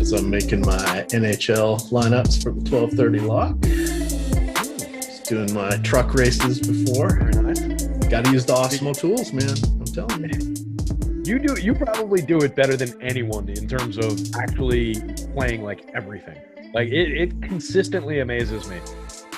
as I'm making my NHL lineups for the 12:30 lock. Just doing my truck races before. Got to use the Awesemo tools, man. I'm telling you. You probably do it better than anyone in terms of actually playing like everything. Like it consistently amazes me.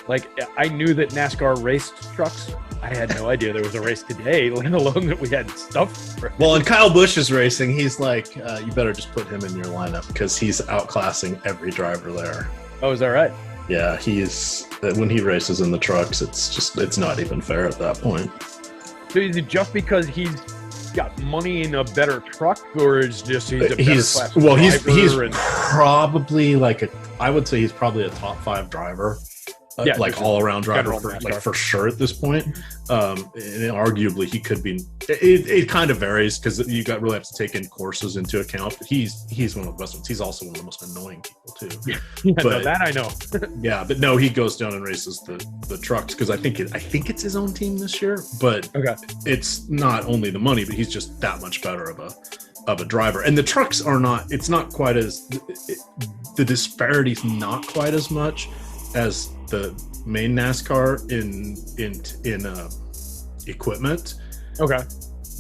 Like I knew that NASCAR raced trucks. I had no idea there was a race today, let alone that we had stuff for it. Well, and Kyle Busch is racing. He's like, you better just put him in your lineup because he's outclassing every driver there. Oh, is that right? Yeah, he's when he races in the trucks, it's not even fair at that point. So is it just because he's got money in a better truck, or is just he's a better class driver? He's probably I would say he's probably a top 5 driver. All around driver for sure at this point. And arguably he could be. It kind of varies because you really have to take in courses into account. But he's one of the best ones. He's also one of the most annoying people too. Yeah, but, that I know. Yeah, but no, he goes down and races the trucks because I think it's his own team this year. But it's not only the money, but he's just that much better of a driver. And the trucks are not. It's not quite as the disparity's not quite as much as the main NASCAR in equipment. Okay.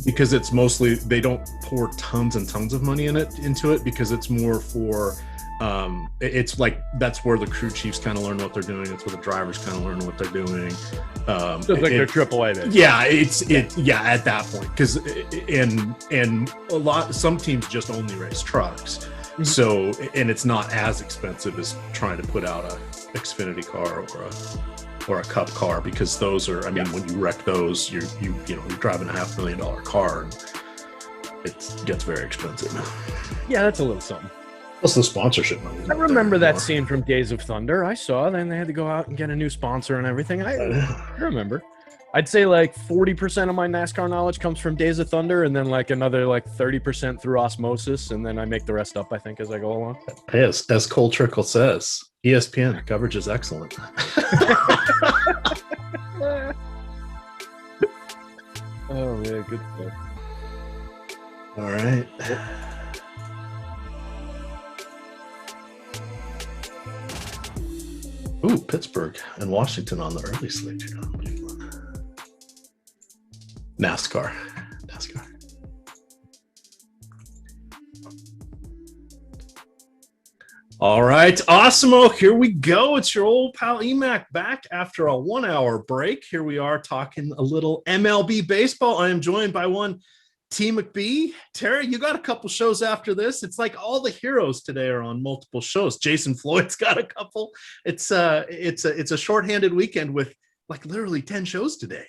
Because it's mostly they don't pour tons and tons of money into it because it's more for it's like that's where the crew chiefs kind of learn what they're doing. It's where the drivers kind of learn what they're doing. So it's like their AAA then. Yeah, at that point because some teams just only race trucks. Mm-hmm. So and it's not as expensive as trying to put out a Xfinity car or a Cup car because those are when you wreck those you're driving a $500,000 car and it gets very expensive. Yeah, that's a little something. Plus the sponsorship money. I remember that scene from Days of Thunder. I saw then they had to go out and get a new sponsor and everything. I remember. I'd say like 40% of my NASCAR knowledge comes from Days of Thunder and then like another like 30% through osmosis. And then I make the rest up, I think, as I go along. Hey, as Cole Trickle says, ESPN coverage is excellent. Oh, yeah, good stuff. All right. Ooh, Pittsburgh and Washington on the early slate here. NASCAR. All right, Awesemo, here we go. It's your Ol Pal EMac back after a 1-hour break. Here we are talking a little MLB baseball. I am joined by one T McBee. Terry, you got a couple shows after this. It's like all the heroes today are on multiple shows. Jason Floyd's got a couple. It's a shorthanded weekend with like literally 10 shows today.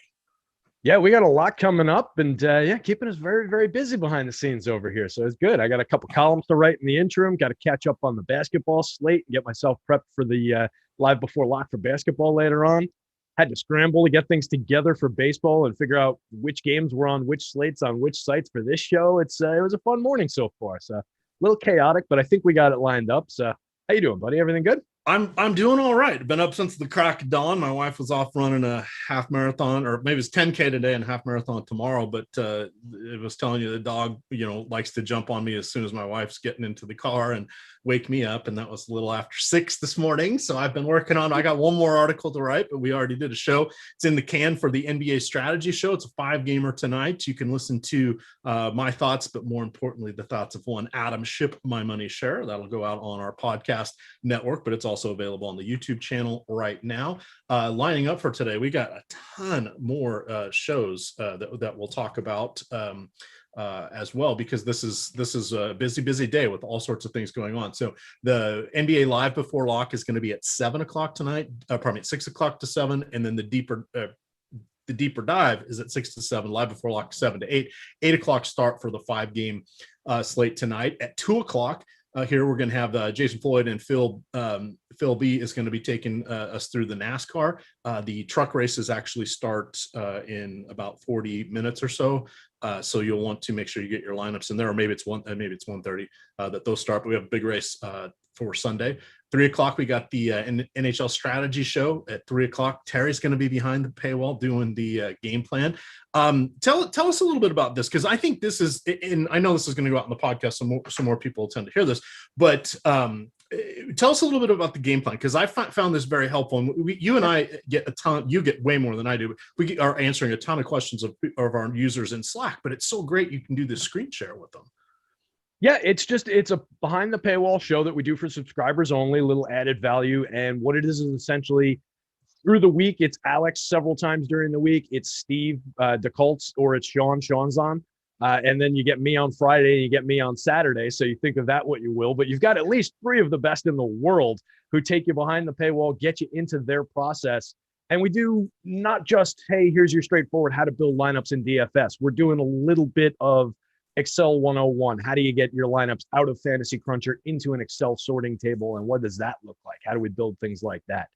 Yeah, we got a lot coming up and keeping us very, very busy behind the scenes over here. So it's good. I got a couple columns to write in the interim. Got to catch up on the basketball slate and get myself prepped for the live before lock for basketball later on. Had to scramble to get things together for baseball and figure out which games were on which slates on which sites for this show. It was a fun morning so far. So a little chaotic, but I think we got it lined up. So how you doing, buddy? Everything good? I'm doing all right. Been up since the crack of dawn. My wife was off running a half marathon, or maybe it's 10K today and a half marathon tomorrow. But it was telling you the dog, likes to jump on me as soon as my wife's getting into the car and wake me up. And that was a little after 6 this morning. So I've been working on. I got one more article to write, but we already did a show. It's in the can for the NBA strategy show. It's a 5-gamer tonight. You can listen to my thoughts, but more importantly, the thoughts of one Adam Ship My Money Share. That'll go out on our podcast network, but it's also available on the YouTube channel right now. Lining up for today, we got a ton more shows that we'll talk about as well, because this is a busy day with all sorts of things going on. So the NBA Live Before Lock is going to be at 7 o'clock tonight, at 6 o'clock to 7, and then the deeper dive is at 6 to 7, Live Before Lock 7 to 8 o'clock start for the 5-game slate tonight. At 2 o'clock here we're going to have Jason Floyd and Phil B is going to be taking us through the NASCAR. The truck races actually start in about 40 minutes or so. So you'll want to make sure you get your lineups in there, or maybe it's 1:30 that those start. But we have a big race for Sunday. 3:00, we got the NHL strategy show at 3:00. Terry's going to be behind the paywall doing the game plan. Tell us a little bit about this, because I think this is, and I know this is going to go out in the podcast, so more people will tend to hear this, but tell us a little bit about the game plan, because I found this very helpful. And you and I get a ton. You get way more than I do. We are answering a ton of questions of our users in Slack, but it's so great you can do this screen share with them. Yeah, it's a behind the paywall show that we do for subscribers only, little added value. And what it is essentially through the week, it's Alex several times during the week. It's Steve DeCults, or it's Sean's on. And then you get me on Friday and you get me on Saturday. So you think of that what you will, but you've got at least 3 of the best in the world who take you behind the paywall, get you into their process. And we do not just, hey, here's your straightforward how to build lineups in DFS. We're doing a little bit of Excel 101. How do you get your lineups out of Fantasy Cruncher into an Excel sorting table? And what does that look like? How do we build things like that?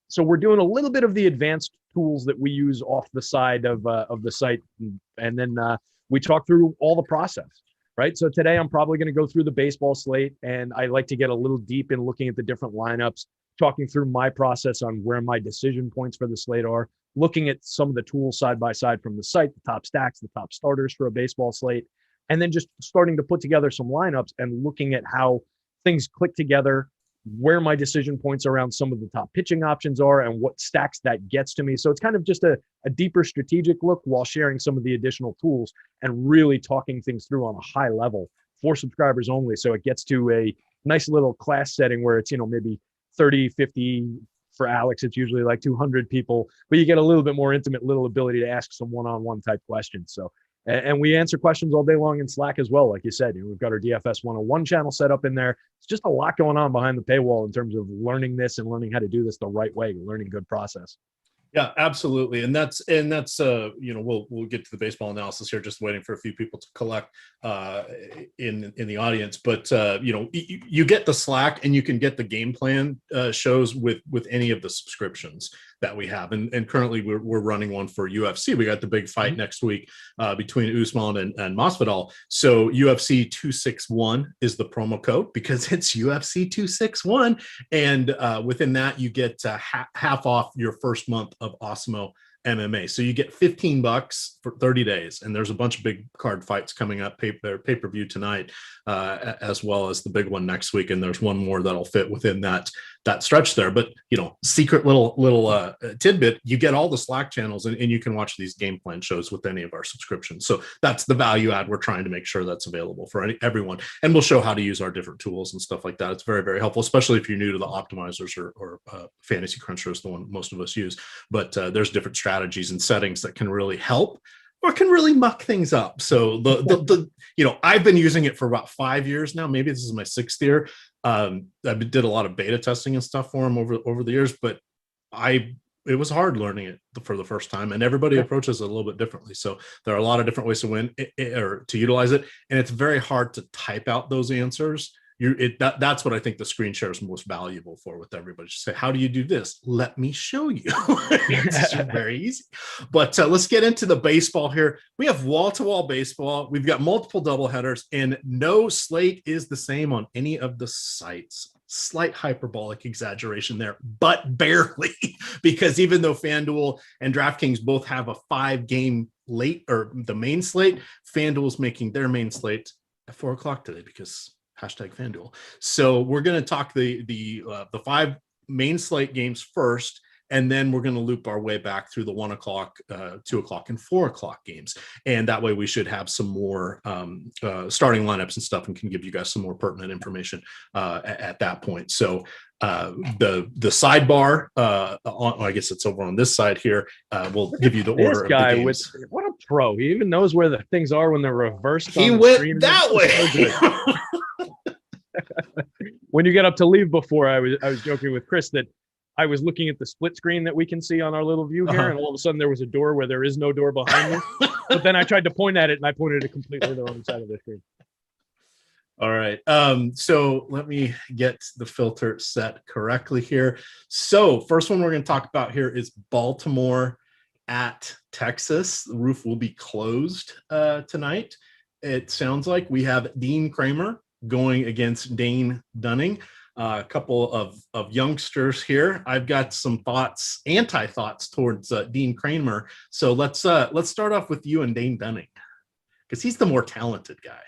So we're doing a little bit of the advanced tools that we use off the side of the site. And then we talk through all the process, right? So today I'm probably going to go through the baseball slate, and I like to get a little deep in looking at the different lineups, talking through my process on where my decision points for the slate are, looking at some of the tools side by side from the site, the top stacks, the top starters for a baseball slate, and then just starting to put together some lineups and looking at how things click together, where my decision points around some of the top pitching options are, and what stacks that gets to me. So it's kind of just a deeper strategic look while sharing some of the additional tools and really talking things through on a high level for subscribers only. So it gets to a nice little class setting where it's, maybe 30, 50 for Alex. It's usually like 200 people, but you get a little bit more intimate, little ability to ask some one-on-one type questions. So, and we answer questions all day long in Slack as well. Like you said, we've got our DFS 101 channel set up in there. It's just a lot going on behind the paywall in terms of learning this and learning how to do this the right way, learning good process. Yeah, absolutely. And that's we'll get to the baseball analysis here, just waiting for a few people to collect in the audience. But you get the Slack, and you can get the game plan shows with any of the subscriptions that we have. And currently we're running one for UFC. We got the big fight next week between Usman and Masvidal. So UFC 261 is the promo code, because it's UFC 261. And within that, you get half off your first month of Awesemo MMA. So you get $15 for 30 days. And there's a bunch of big card fights coming up, pay-per-view tonight, as well as the big one next week. And there's one more that'll fit within that stretch there. But, secret little tidbit, you get all the Slack channels, and you can watch these game plan shows with any of our subscriptions. So that's the value add. We're trying to make sure that's available for everyone. And we'll show how to use our different tools and stuff like that. It's very, very helpful, especially if you're new to the optimizers or Fantasy Cruncher is the one most of us use. But there's different strategies and settings that can really help or can really muck things up. So I've been using it for about 5 years now. Maybe this is my 6th year. I did a lot of beta testing and stuff for them over the years, but it was hard learning it for the first time, and everybody approaches it a little bit differently. So there are a lot of different ways to win or to utilize it. And it's very hard to type out those answers. That's what I think the screen share is most valuable for with everybody. Just say, how do you do this? Let me show you. It's very easy. But let's get into the baseball here. We have wall-to-wall baseball. We've got multiple doubleheaders, and no slate is the same on any of the sites. Slight hyperbolic exaggeration there, but barely, because even though Fanduel and Draftkings both have a 5-game late, or the main slate, Fanduel's making their main slate at 4:00 today, because #Fanduel. So we're going to talk the 5 main slate games first, and then we're going to loop our way back through the 1:00, 2:00, and 4:00 games. And that way we should have some more starting lineups and stuff, and can give you guys some more pertinent information at that point. So the sidebar, I guess it's over on this side here, will give you the order of the games. What a pro. He even knows where the things are when they're reversed. He went that way. When you get up to leave before, I was joking with Chris that I was looking at the split screen that we can see on our little view here, and all of a sudden there was a door where there is no door behind me. But then I tried to point at it, and I pointed it completely the wrong side of the screen. All right. So let me get the filter set correctly here. So first one we're going to talk about here is Baltimore at Texas. The roof will be closed tonight. It sounds like we have Dean Kramer going against Dane Dunning. a couple of youngsters here. I've got some thoughts, anti-thoughts towards Dean Kramer. So let's start off with you and Dane Dunning, because he's the more talented guy.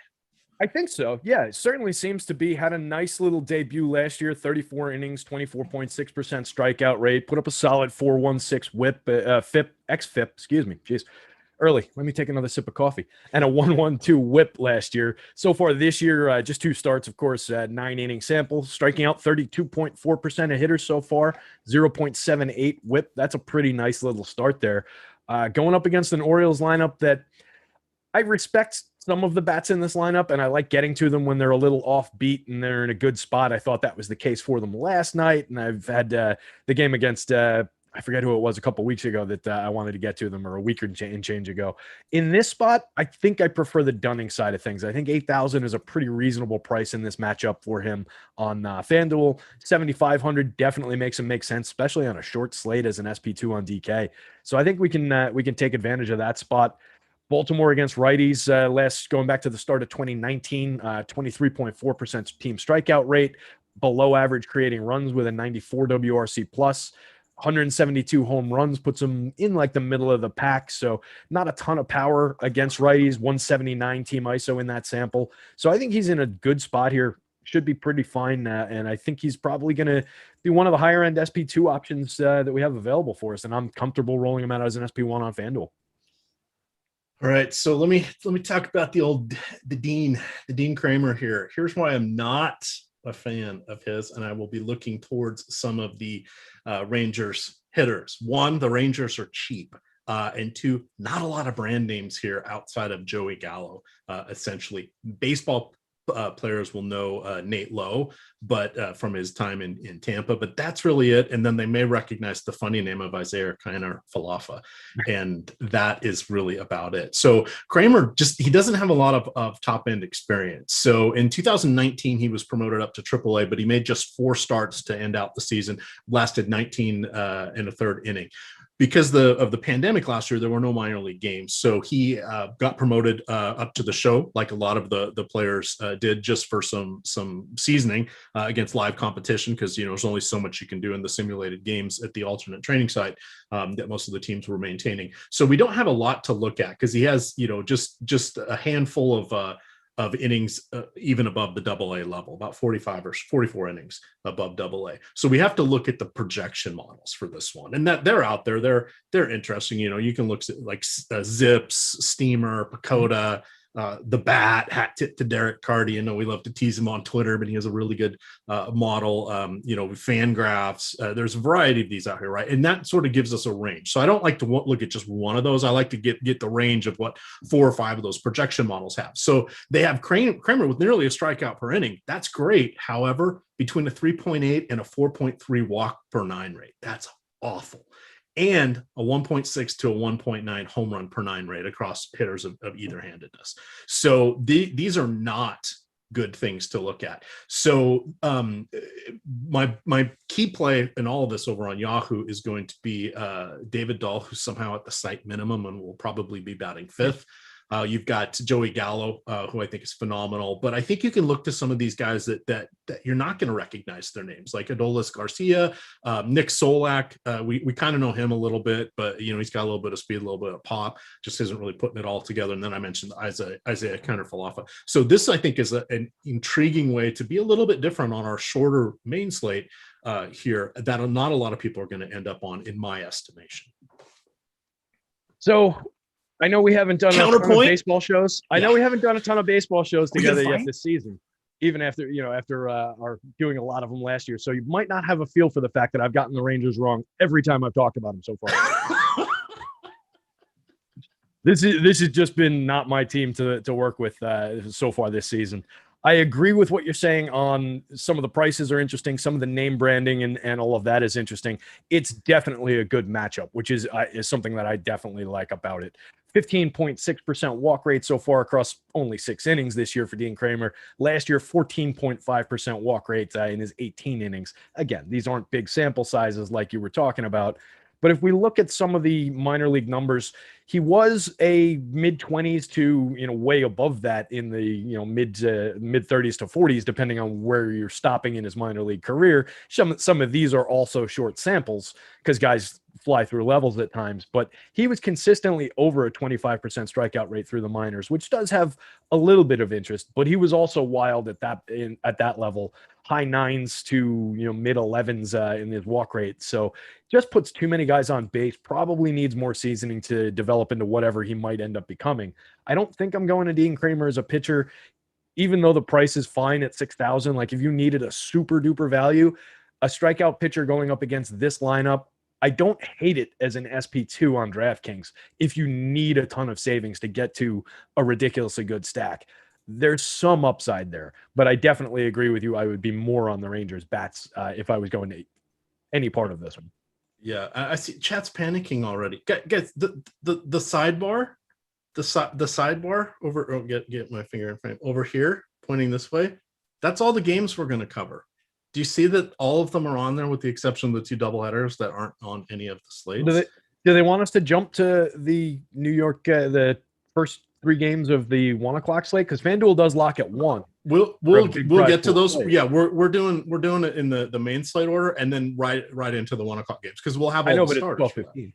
I think so. Yeah, it certainly seems to be. Had a nice little debut last year, 34 innings, 24.6% strikeout rate, put up a solid 4.16 whip, xFIP, excuse me. Jeez. Early. Let me take another sip of coffee. And a 1.12 whip last year. So far this year, just 2 starts, of course, 9-inning sample, striking out 32.4% of hitters so far, 0.78 whip. That's a pretty nice little start there. Going up against an Orioles lineup that I respect some of the bats in this lineup, and I like getting to them when they're a little offbeat and they're in a good spot. I thought that was the case for them last night, and I've had the game against I forget who it was a couple weeks ago that I wanted to get to them, or a week and change ago. In this spot, I think I prefer the Dunning side of things. I think 8,000 is a pretty reasonable price in this matchup for him on Fanduel. 7,500 definitely makes him make sense, especially on a short slate as an SP2 on DK. So I think we can take advantage of that spot. Baltimore against righties, going back to the start of 2019, 23.4% team strikeout rate, below average creating runs with a 94 WRC plus, 172 home runs, puts them in like the middle of the pack. So not a ton of power against righties, 179 team ISO in that sample. So I think he's in a good spot here. Should be pretty fine. And I think he's probably going to be one of the higher end SP2 options that we have available for us. And I'm comfortable rolling him out as an SP1 on FanDuel. All right, so let me talk about the Dean Kramer here. Here's why I'm not a fan of his, and I will be looking towards some of the Rangers hitters. One, the Rangers are cheap, and two, not a lot of brand names here outside of Joey Gallo. Essentially, baseball players will know Nate Lowe, but from his time in Tampa, but that's really it. And then they may recognize the funny name of Isaiah Kiner Falefa, and that is really about it. So Kramer he doesn't have a lot of top end experience. So in 2019, he was promoted up to AAA, but he made just 4 starts to end out the season, lasted 19 and a third inning. Because of the pandemic last year, there were no minor league games. So he got promoted up to the show, like a lot of the players did, just for some seasoning against live competition, because there's only so much you can do in the simulated games at the alternate training site that most of the teams were maintaining. So we don't have a lot to look at, because he has just a handful of innings even above the AA level, about 45 or 44 innings above AA. So we have to look at the projection models for this one, and that they're out there. They're interesting. You can look at like Zips, Steamer, Pacoda, the Bat, hat tip to Derek Carty. We love to tease him on Twitter, but he has a really good model. Fangraphs. There's a variety of these out here, right? And that sort of gives us a range. So I don't like to look at just one of those. I like to get the range of what 4 or 5 of those projection models have. So they have Kramer with nearly a strikeout per inning. That's great. However, between a 3.8 and a 4.3 walk per 9 rate, that's awful. And a 1.6 to a 1.9 home run per 9 rate across hitters of either handedness. So these are not good things to look at. So my key play in all of this over on Yahoo is going to be David Dahl, who's somehow at the site minimum and will probably be batting 5th. You've got Joey Gallo, who I think is phenomenal, but I think you can look to some of these guys that you're not going to recognize their names, like Adolis Garcia, Nick Solak. We kind of know him a little bit, but he's got a little bit of speed, a little bit of pop, just isn't really putting it all together. And then I mentioned Isaiah Kiner Falefa. So this, I think, is an intriguing way to be a little bit different on our shorter main slate here that not a lot of people are going to end up on, in my estimation. So I know we haven't done a ton of baseball shows. I know we haven't done a ton of baseball shows together yet this season, even after our doing a lot of them last year. So you might not have a feel for the fact that I've gotten the Rangers wrong every time I've talked about them so far. This has just been not my team to work with so far this season. I agree with what you're saying on some of the prices are interesting. Some of the name branding and all of that is interesting. It's definitely a good matchup, which is something that I definitely like about it. 15.6% walk rate so far across only 6 innings this year for Dean Kramer. Last year, 14.5% walk rate in his 18 innings. Again, these aren't big sample sizes like you were talking about, But if we look at some of the minor league numbers, he was a mid-20s to, way above that in the, mid-30s to 40s, depending on where you're stopping in his minor league career. Some of these are also short samples because guys fly through levels at times, but he was consistently over a 25% strikeout rate through the minors, which does have a little bit of interest, but he was also wild at that level, high 9s to, mid 11s in his walk rate. So just puts too many guys on base, probably needs more seasoning to develop into whatever he might end up becoming. I don't think I'm going to Dean Kramer as a pitcher, even though the price is fine at 6,000. Like if you needed a super duper value, a strikeout pitcher going up against this lineup, I don't hate it as an SP2 on DraftKings if you need a ton of savings to get to a ridiculously good stack. There's some upside there, but I definitely agree with you. I would be more on the Rangers bats if I was going to any part of this one. Yeah, I see chat's panicking already. Guys, the sidebar, the sidebar over. Oh, get my finger in frame over here, pointing this way. That's all the games we're going to cover. Do you see that all of them are on there with the exception of the 2 doubleheaders that aren't on any of the slates? Do they want us to jump to the New York, the first 3 games of the 1 o'clock slate? Because FanDuel does lock at 1. We'll get to those. Slate. Yeah, we're doing it in the main slate order and then right into the 1 o'clock games because we'll have all the starters. 12:15.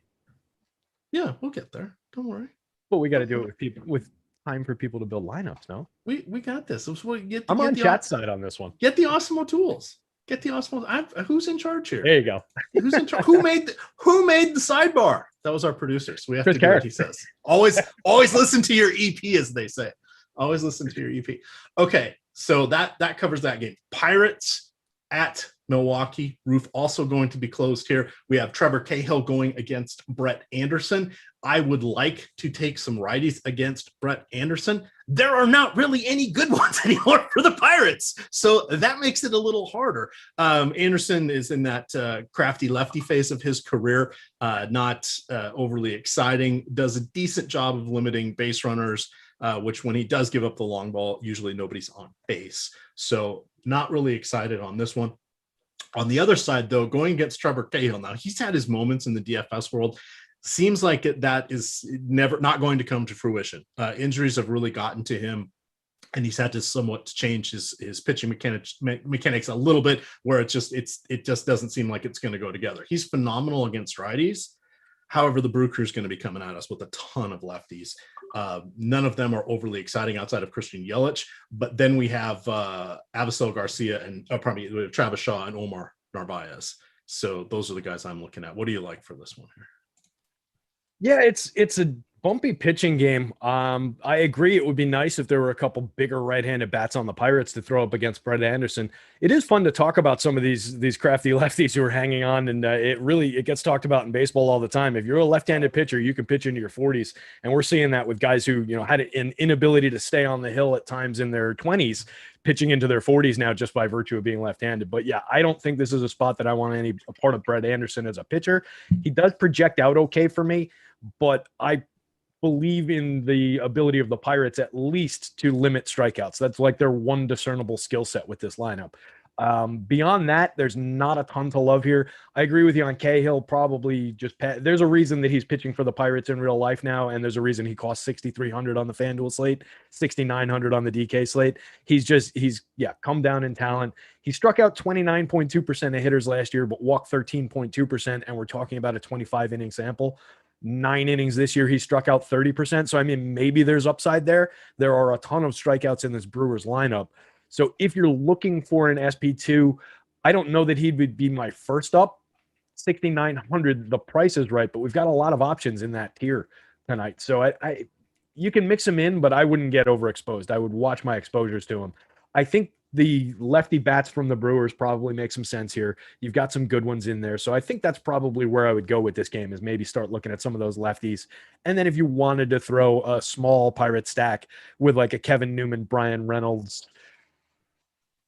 Yeah, we'll get there. Don't worry. But we got to do it with time for people to build lineups. No, we got this. I'm on chat side on this one. Get the Awesemo tools. Get the Awesemo. Who's in charge here? There you go. Who's in charge? Who made the sidebar? That was our producer. So we have to do what he says. Always listen to your EP, as they say. Always listen to your EP. Okay, so that covers that game. Pirates at Milwaukee. Roof also going to be closed here. We have Trevor Cahill going against Brett Anderson. I would like to take some righties against Brett Anderson. There are not really any good ones anymore for the Pirates, so that makes it a little harder. Anderson is in that crafty lefty phase of his career, not overly exciting, does a decent job of limiting base runners, which when he does give up the long ball, usually nobody's on base. So not really excited on this one. On the other side, though, going against Trevor Cahill, now he's had his moments in the DFS world. Seems like that is never not going to come to fruition. Injuries have really gotten to him, and he's had to somewhat change his pitching mechanics a little bit, where it just doesn't seem like it's going to go together. He's phenomenal against righties. However, the Brew Crew is going to be coming at us with a ton of lefties. None of them are overly exciting outside of Christian Yelich. But then we have Avisel Garcia and we have Travis Shaw and Omar Narvaez. So those are the guys I'm looking at. What do you like for this one here? Yeah, it's a bumpy pitching game. I agree. It would be nice if there were a couple bigger right-handed bats on the Pirates to throw up against Brett Anderson. It is fun to talk about some of these crafty lefties who are hanging on, and it gets talked about in baseball all the time. If you're a left-handed pitcher, you can pitch into your 40s, and we're seeing that with guys who had an inability to stay on the hill at times in their 20s, pitching into their 40s now just by virtue of being left-handed. But yeah, I don't think this is a spot that I want a part of Brett Anderson as a pitcher. He does project out okay for me, but I believe in the ability of the Pirates at least to limit strikeouts. That's like their one discernible skill set with this lineup. Beyond that, there's not a ton to love here. I agree with you on Cahill. Probably there's a reason that he's pitching for the Pirates in real life now, and there's a reason he costs $6,300 on the FanDuel slate, $6,900 on the DK slate. He's come down in talent. He struck out 29.2% of hitters last year, but walked 13.2%, and we're talking about a 25 inning sample. 9 innings this year, he struck out 30%. So, I mean, maybe there's upside there. There are a ton of strikeouts in this Brewers lineup. So if you're looking for an SP2, I don't know that he would be my first up. 6,900, the price is right, but we've got a lot of options in that tier tonight. So you can mix him in, but I wouldn't get overexposed. I would watch my exposures to him. I think the lefty bats from the Brewers probably make some sense here. You've got some good ones in there. So I think that's probably where I would go with this game, is maybe start looking at some of those lefties. And then if you wanted to throw a small Pirate stack with like a Kevin Newman, Brian Reynolds,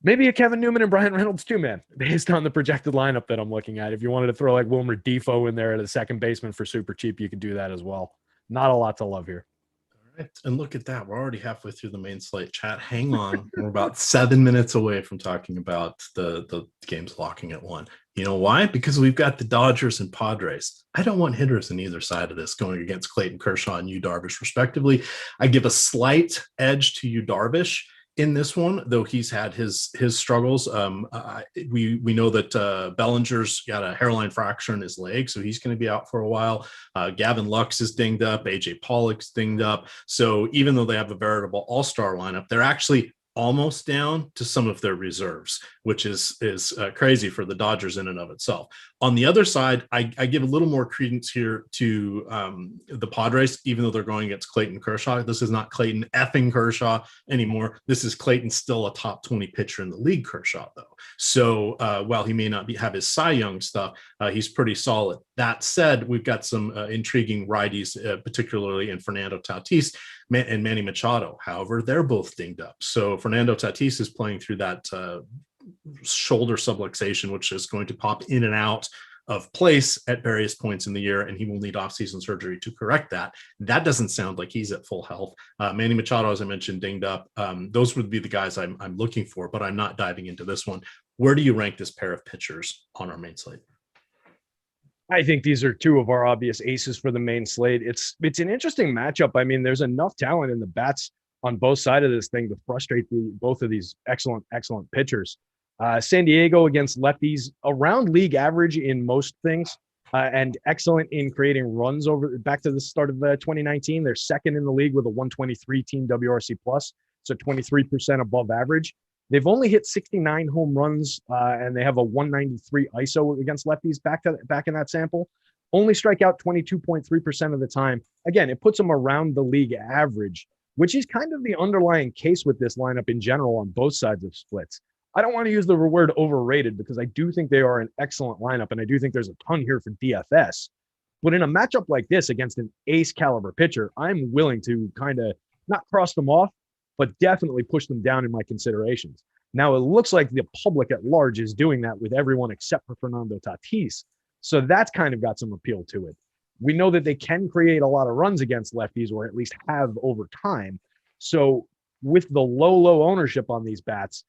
maybe a Kevin Newman and Brian Reynolds too, man, based on the projected lineup that I'm looking at. If you wanted to throw like Wilmer Defoe in there at a second baseman for super cheap, you could do that as well. Not a lot to love here. All Right. And look at that. We're already halfway through the main slate. Chat, hang on. We're about 7 minutes away from talking about the games locking at 1. You know why? Because we've got the Dodgers and Padres. I don't want hitters on either side of this going against Clayton Kershaw and Yu Darvish, respectively. I give a slight edge to Yu Darvish in this one, though he's had his struggles. We know that Bellinger's got a hairline fracture in his leg, so he's going to be out for a while. Gavin Lux is dinged up. AJ Pollock's dinged up. So even though they have a veritable all-star lineup, they're actually almost down to some of their reserves, which is crazy for the Dodgers in and of itself. On the other side, I give a little more credence here to the Padres, even though they're going against Clayton Kershaw. This is not Clayton effing Kershaw anymore. This is Clayton, still a top 20 pitcher in the league Kershaw, though. So while he may not have his Cy Young stuff, he's pretty solid. That said, we've got some intriguing righties, particularly in Fernando Tatis and Manny Machado. However, they're both dinged up. So Fernando Tatis is playing through that shoulder subluxation, which is going to pop in and out of place at various points in the year, and he will need offseason surgery to correct that. That doesn't sound like he's at full health. Manny Machado, as I mentioned, dinged up. Those would be the guys I'm looking for, but I'm not diving into this one. Where do you rank this pair of pitchers on our main slate? I think these are two of our obvious aces for the main slate. It's an interesting matchup. I mean, there's enough talent in the bats on both sides of this thing to frustrate both of these excellent pitchers. San Diego against lefties, around league average in most things, and excellent in creating runs back to the start of 2019. They're second in the league with a 123 team WRC plus, so 23% above average. They've only hit 69 home runs, and they have a 193 ISO against lefties back in that sample. Only strike out 22.3% of the time. Again, it puts them around the league average, which is kind of the underlying case with this lineup in general on both sides of splits. I don't want to use the word overrated because I do think they are an excellent lineup, and I do think there's a ton here for DFS. But in a matchup like this against an ace caliber pitcher, I'm willing to kind of not cross them off, but definitely push them down in my considerations. Now, it looks like the public at large is doing that with everyone except for Fernando Tatis. So that's kind of got some appeal to it. We know that they can create a lot of runs against lefties, or at least have over time. So with the low ownership on these bats,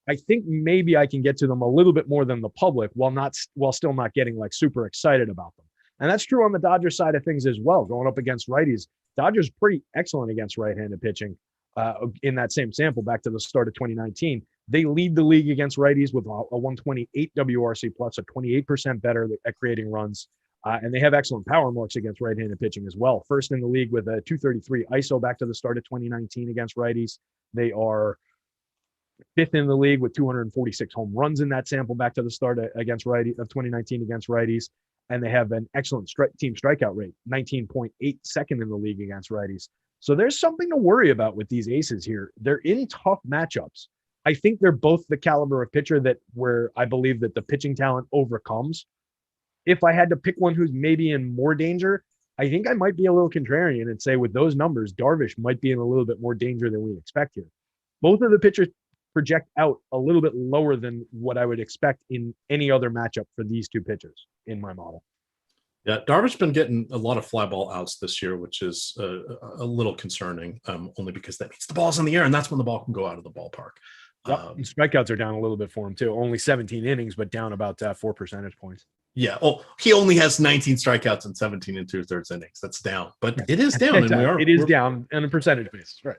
I think maybe I can get to them a little bit more than the public while still not getting like super excited about them. And that's true on the Dodgers side of things as well. Going up against righties, Dodgers pretty excellent against right-handed pitching. In that same sample back to the start of 2019, they lead the league against righties with a 128 WRC plus, so 28% better at creating runs. And they have excellent power marks against right-handed pitching as well. First in the league with a 233 ISO back to the start of 2019 against righties. They are fifth in the league with 246 home runs in that sample back to the start of 2019 against righties. And they have an excellent team strikeout rate, 19.8, second in the league against righties. So there's something to worry about with these aces here. They're in tough matchups. I think they're both the caliber of pitcher where I believe that the pitching talent overcomes. If I had to pick one who's maybe in more danger, I think I might be a little contrarian and say with those numbers, Darvish might be in a little bit more danger than we expect here. Both of the pitchers project out a little bit lower than what I would expect in any other matchup for these two pitchers in my model. Yeah, Darvish been getting a lot of fly ball outs this year, which is a little concerning, only because that means the ball's in the air, and that's when the ball can go out of the ballpark. Yep. Strikeouts are down a little bit for him, too. Only 17 innings, but down about 4 percentage points. Yeah. Oh, he only has 19 strikeouts and 17 and 2/3 innings. That's down, but it is down. It is down on a percentage basis, right?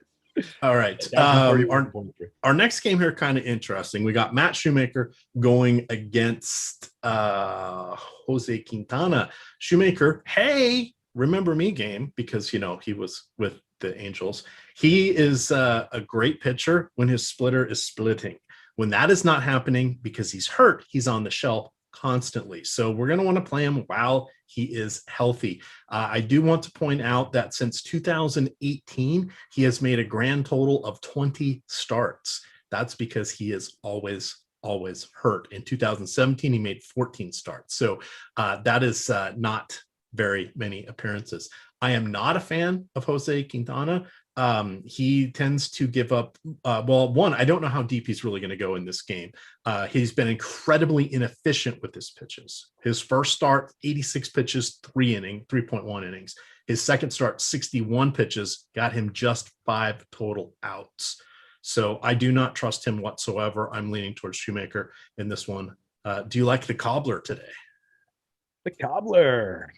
All right. Our next game here, kind of interesting. We got Matt Shoemaker going against Jose Quintana. Shoemaker, hey, remember me game, because, he was with the Angels. He is a great pitcher when his splitter is splitting. When that is not happening because he's hurt, he's on the shelf constantly. So we're going to want to play him while he is healthy. I do want to point out that since 2018, he has made a grand total of 20 starts. That's because he is always hurt. In 2017, he made 14 starts. So that is not very many appearances. I am not a fan of Jose Quintana. He tends to give up. One, I don't know how deep he's really going to go in this game. He's been incredibly inefficient with his pitches. His first start, 86 pitches, 3.1 innings. His second start, 61 pitches, got him just 5 total outs. So I do not trust him whatsoever. I'm leaning towards Shoemaker in this one. Do you like the cobbler today? The cobbler.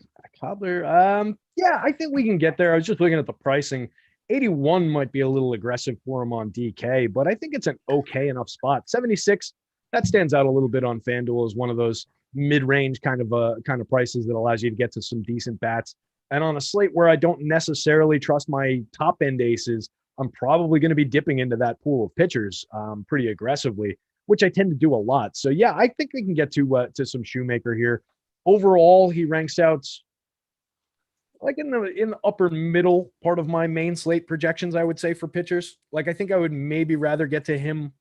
Yeah, I think we can get there. I was just looking at the pricing. 81 might be a little aggressive for him on DK, but I think it's an okay enough spot. 76, that stands out a little bit on FanDuel as one of those mid-range kind of prices that allows you to get to some decent bats. And on a slate where I don't necessarily trust my top end aces, I'm probably going to be dipping into that pool of pitchers pretty aggressively, which I tend to do a lot. So yeah, I think we can get to some Shoemaker here. Overall, he ranks out like in the upper middle part of my main slate projections, I would say, for pitchers. Like, I think I would maybe rather get to him.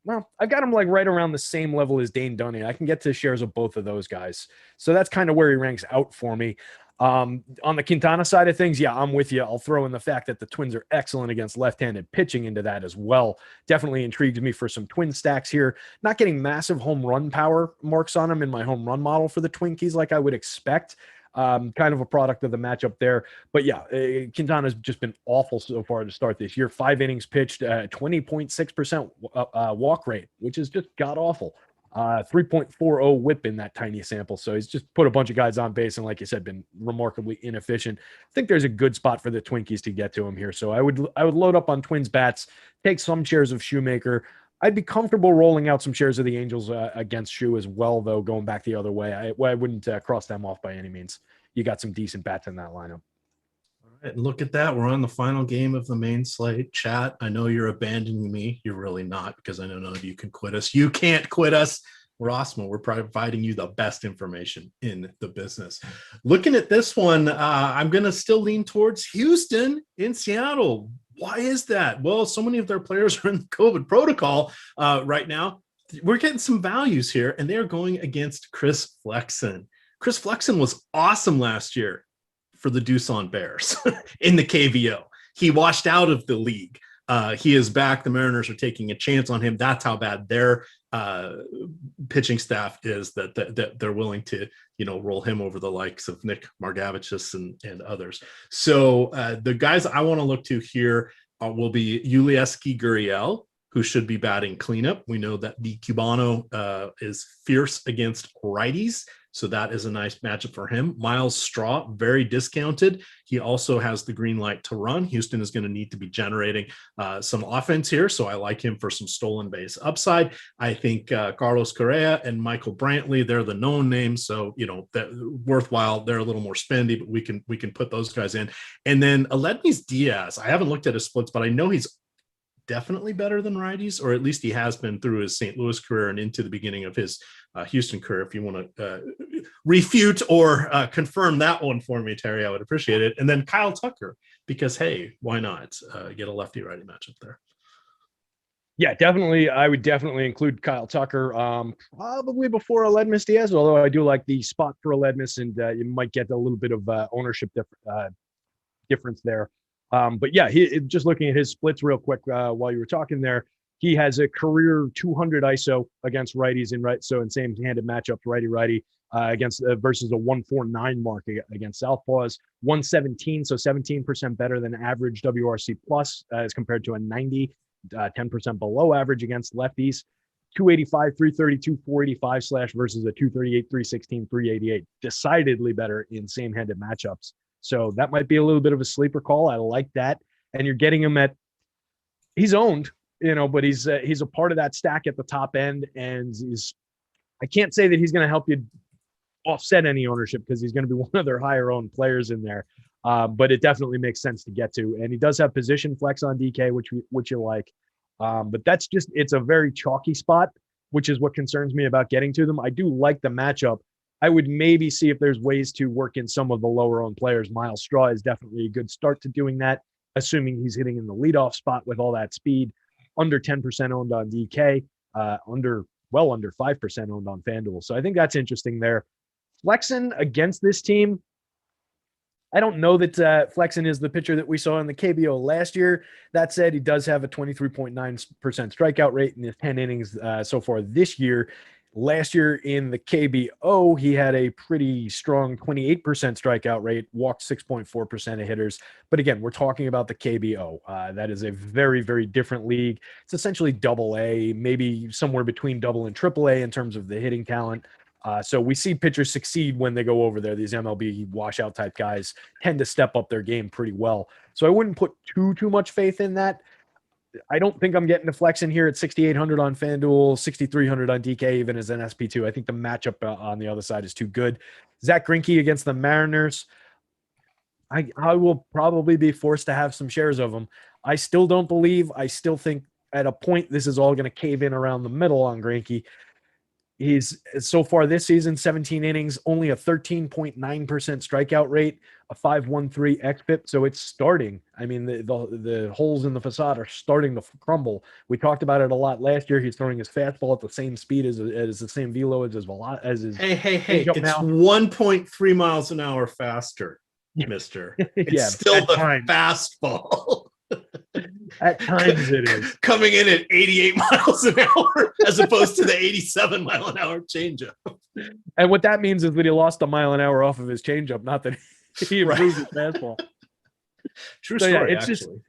Well, I've got him like right around the same level as Dane Dunning. I can get to shares of both of those guys. So that's kind of where he ranks out for me. On the Quintana side of things, yeah, I'm with you. I'll throw in the fact that the Twins are excellent against left-handed pitching into that as well. Definitely intrigued me for some Twin stacks here. Not getting massive home run power marks on him in my home run model for the Twinkies like I would expect. Kind of a product of the matchup there. But yeah, Quintana's just been awful so far to start this year. 5 innings pitched, 20.6% walk rate, which is just god-awful. 3.40 whip in that tiny sample. So he's just put a bunch of guys on base and, like you said, been remarkably inefficient. I think there's a good spot for the Twinkies to get to him here. So I would load up on Twins bats, take some shares of Shoemaker. I'd be comfortable rolling out some shares of the Angels against Shoe as well, though, going back the other way. I wouldn't cross them off by any means. You got some decent bats in that lineup. All right, look at that. We're on the final game of the main slate. Chat, I know you're abandoning me. You're really not, because I know none of you can quit us. You can't quit us. We're Awesemo. We're providing you the best information in the business. Looking at this one, I'm going to still lean towards Houston in Seattle. Why is that? Well, so many of their players are in the COVID protocol right now. We're getting some values here, and they're going against Chris Flexen. Chris Flexen was awesome last year for the Doosan Bears in the KVO. He washed out of the league. He is back. The Mariners are taking a chance on him. That's how bad their pitching staff is, that they're willing to, roll him over the likes of Nick Margevicius and others. So the guys I want to look to here will be Yulieski Gurriel, who should be batting cleanup. We know that the Cubano is fierce against righties, so that is a nice matchup for him. Miles Straw, very discounted. He also has the green light to run. Houston is going to need to be generating some offense here, so I like him for some stolen base upside. I think Carlos Correa and Michael Brantley, they're the known names, so that worthwhile. They're a little more spendy, but we can put those guys in. And then Aledmys Diaz, I haven't looked at his splits, but I know he's definitely better than righties, or at least he has been through his St. Louis career and into the beginning of his Houston career. If you want to refute or confirm that one for me, Terry, I would appreciate it. And then Kyle Tucker, because hey, why not get a lefty-righty matchup there? Yeah, definitely. I would definitely include Kyle Tucker, probably before Aledmys Diaz, although I do like the spot for Aledmys, and you might get a little bit of ownership difference there. But yeah, just looking at his splits real quick while you were talking there, he has a career 200 ISO against righties in same-handed matchups, righty-righty, against versus a 149 mark against southpaws, 117, so 17% better than average WRC plus as compared to a 90, 10% below average against lefties, 285, 332, 485 slash versus a 238, 316, 388, decidedly better in same-handed matchups. So that might be a little bit of a sleeper call. I like that. And you're getting him he's owned, but he's a part of that stack at the top end. And I can't say that he's going to help you offset any ownership because he's going to be one of their higher owned players in there. But it definitely makes sense to get to. And he does have position flex on DK, which you like. But it's a very chalky spot, which is what concerns me about getting to them. I do like the matchup. I would maybe see if there's ways to work in some of the lower owned players. Miles Straw is definitely a good start to doing that, assuming he's hitting in the leadoff spot with all that speed. Under 10% owned on DK, under 5% owned on FanDuel. So I think that's interesting there. Flexen against this team, I don't know that Flexen is the pitcher that we saw in the KBO last year. That said, he does have a 23.9% strikeout rate in his 10 innings so far this year. Last year in the KBO, he had a pretty strong 28% strikeout rate, walked 6.4% of hitters. But again, we're talking about the KBO. That is a very, very different league. It's essentially double A, maybe somewhere between double and triple A in terms of the hitting talent. So we see pitchers succeed when they go over there. These MLB washout type guys tend to step up their game pretty well. So I wouldn't put too much faith in that. I don't think I'm getting the flex in here at 6,800 on FanDuel, 6,300 on DK, even as an SP2. I think the matchup on the other side is too good. Zach Greinke against the Mariners. I will probably be forced to have some shares of him. I still don't believe. I still think at a point this is all going to cave in around the middle on Greinke. He's so far this season, 17 innings, only a 13.9% strikeout rate, a 5.13 xFIP. So it's starting. I mean, the holes in the facade are starting to crumble. We talked about it a lot last year. He's throwing his fastball at the same speed as the same velo as his Hey, it's now 1.3 miles an hour faster, mister. It's still the fastball. At times it is. Coming in at 88 miles an hour as opposed to the 87 mile an hour changeup. And what that means is that he lost a mile an hour off of his changeup, not that he improved his fastball. True story, it's actually.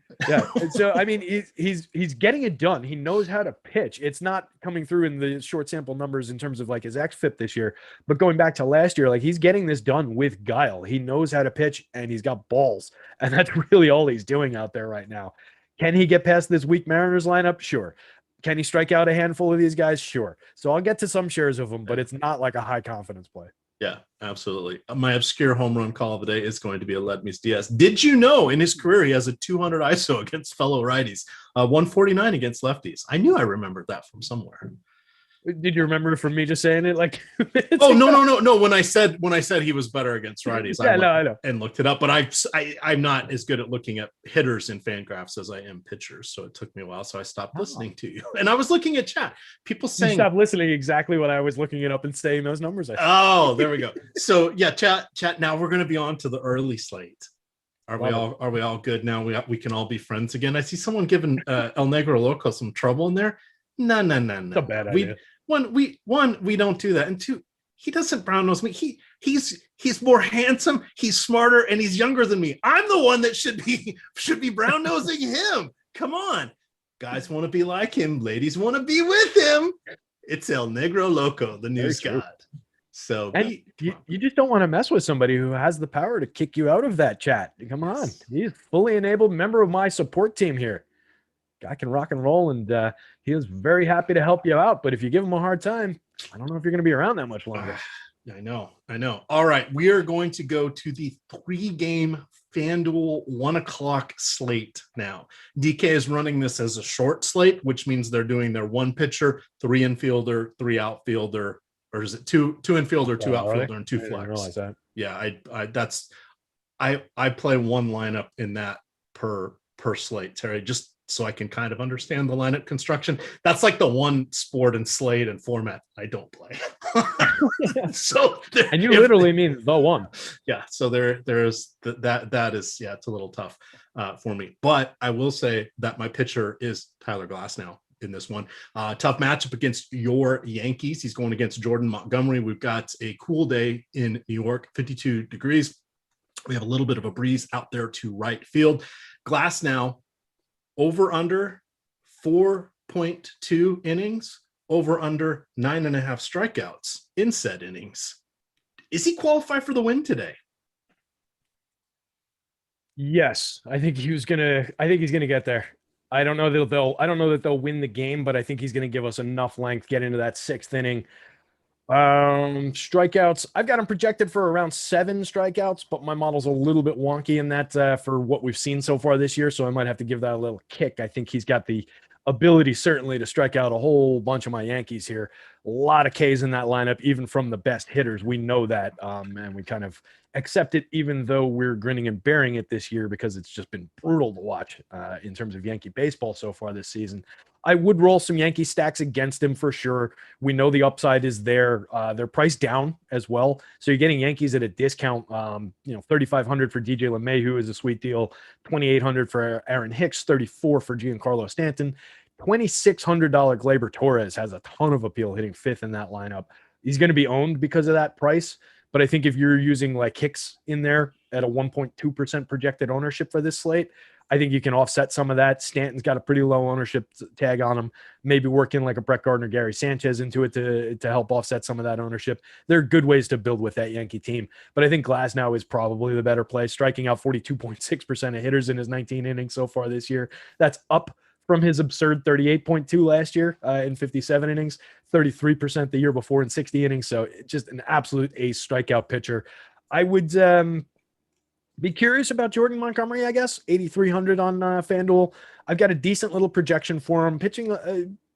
So, I mean, he's getting it done. He knows how to pitch. It's not coming through in the short sample numbers in terms of like his xFIP this year, but going back to last year, like he's getting this done with guile. He knows how to pitch and he's got balls. And that's really all he's doing out there right now. Can he get past this weak Mariners lineup? Sure. Can he strike out a handful of these guys? Sure. So I'll get to some shares of him, but it's not like a high confidence play. Yeah, absolutely. My obscure home run call of the day is going to be a Mlb Dfs. Did you know in his career he has a 200 ISO against fellow righties, 149 against lefties? I knew I remembered that from somewhere. Did you remember it from me just saying it like? Oh no! When I said he was better against righties, I know, and looked it up. But I'm not as good at looking at hitters in Fangraphs as I am pitchers, so it took me a while. So I stopped listening to you, and I was looking at chat. People saying, "Stop listening." Exactly what I was looking it up and saying those numbers. Oh, there we go. So yeah, chat. Now we're going to be on to the early slate. Are we all good now? We can all be friends again. I see someone giving El Negro Loco some trouble in there. No. It's a bad idea. We don't do that. And two, he doesn't brown nose me. He's more handsome, he's smarter, and he's younger than me. I'm the one that should be brown nosing him. Come on. Guys want to be like him, ladies want to be with him. It's El Negro Loco, the news god. So you just don't want to mess with somebody who has the power to kick you out of that chat. Come on. He's fully enabled member of my support team here. Guy can rock and roll, and he is very happy to help you out. But if you give him a hard time, I don't know if you're going to be around that much longer. I know. All right. We are going to go to the 3-game FanDuel 1 o'clock slate now. DK is running this as a short slate, which means they're doing their 1 pitcher, 3 infielder, 3 outfielder, or is it 2 infielder, 2 outfielder, and 2 flex? I didn't realize that. Yeah, I play 1 lineup in that per slate, Terry, just so I can kind of understand the lineup construction. That's like the one sport and slate and format I don't play. So and you literally mean the one. Yeah. So there's that is, it's a little tough for me, but I will say that my pitcher is Tyler Glasnow in this one. Tough matchup against your Yankees. He's going against Jordan Montgomery. We've got a cool day in New York, 52 degrees. We have a little bit of a breeze out there to right field. Glasnow, over under 4.2 innings, over under 9.5 strikeouts in said innings. Is he qualified for the win today? Yes, I think he's gonna get there. I don't know that they'll win the game, but I think he's gonna give us enough length, get into that 6th inning. Strikeouts, I've got him projected for around 7 strikeouts, but my model's a little bit wonky in that for what we've seen so far this year, so I might have to give that a little kick. I think he's got the ability certainly to strike out a whole bunch of my Yankees here. A lot of Ks in that lineup, even from the best hitters. We know that, and we kind of accept it, even though we're grinning and bearing it this year because it's just been brutal to watch in terms of Yankee baseball so far this season. I would roll some Yankee stacks against him for sure. We know the upside is there. They're priced down as well. So you're getting Yankees at a discount, $3,500 for DJ LeMahieu is a sweet deal. $2,800 for Aaron Hicks, $34 for Giancarlo Stanton. $2,600 Gleyber Torres has a ton of appeal hitting fifth in that lineup. He's going to be owned because of that price. But I think if you're using like Hicks in there at a 1.2% projected ownership for this slate, I think you can offset some of that. Stanton's got a pretty low ownership tag on him. Maybe working like a Brett Gardner, Gary Sanchez into it to help offset some of that ownership. There are good ways to build with that Yankee team. But I think Glasnow is probably the better play, striking out 42.6% of hitters in his 19 innings so far this year. That's up from his absurd 38.2 last year in 57 innings, 33% the year before in 60 innings. So just an absolute ace strikeout pitcher. I would be curious about Jordan Montgomery, I guess. 8,300 on Fanduel. I've got a decent little projection for him, pitching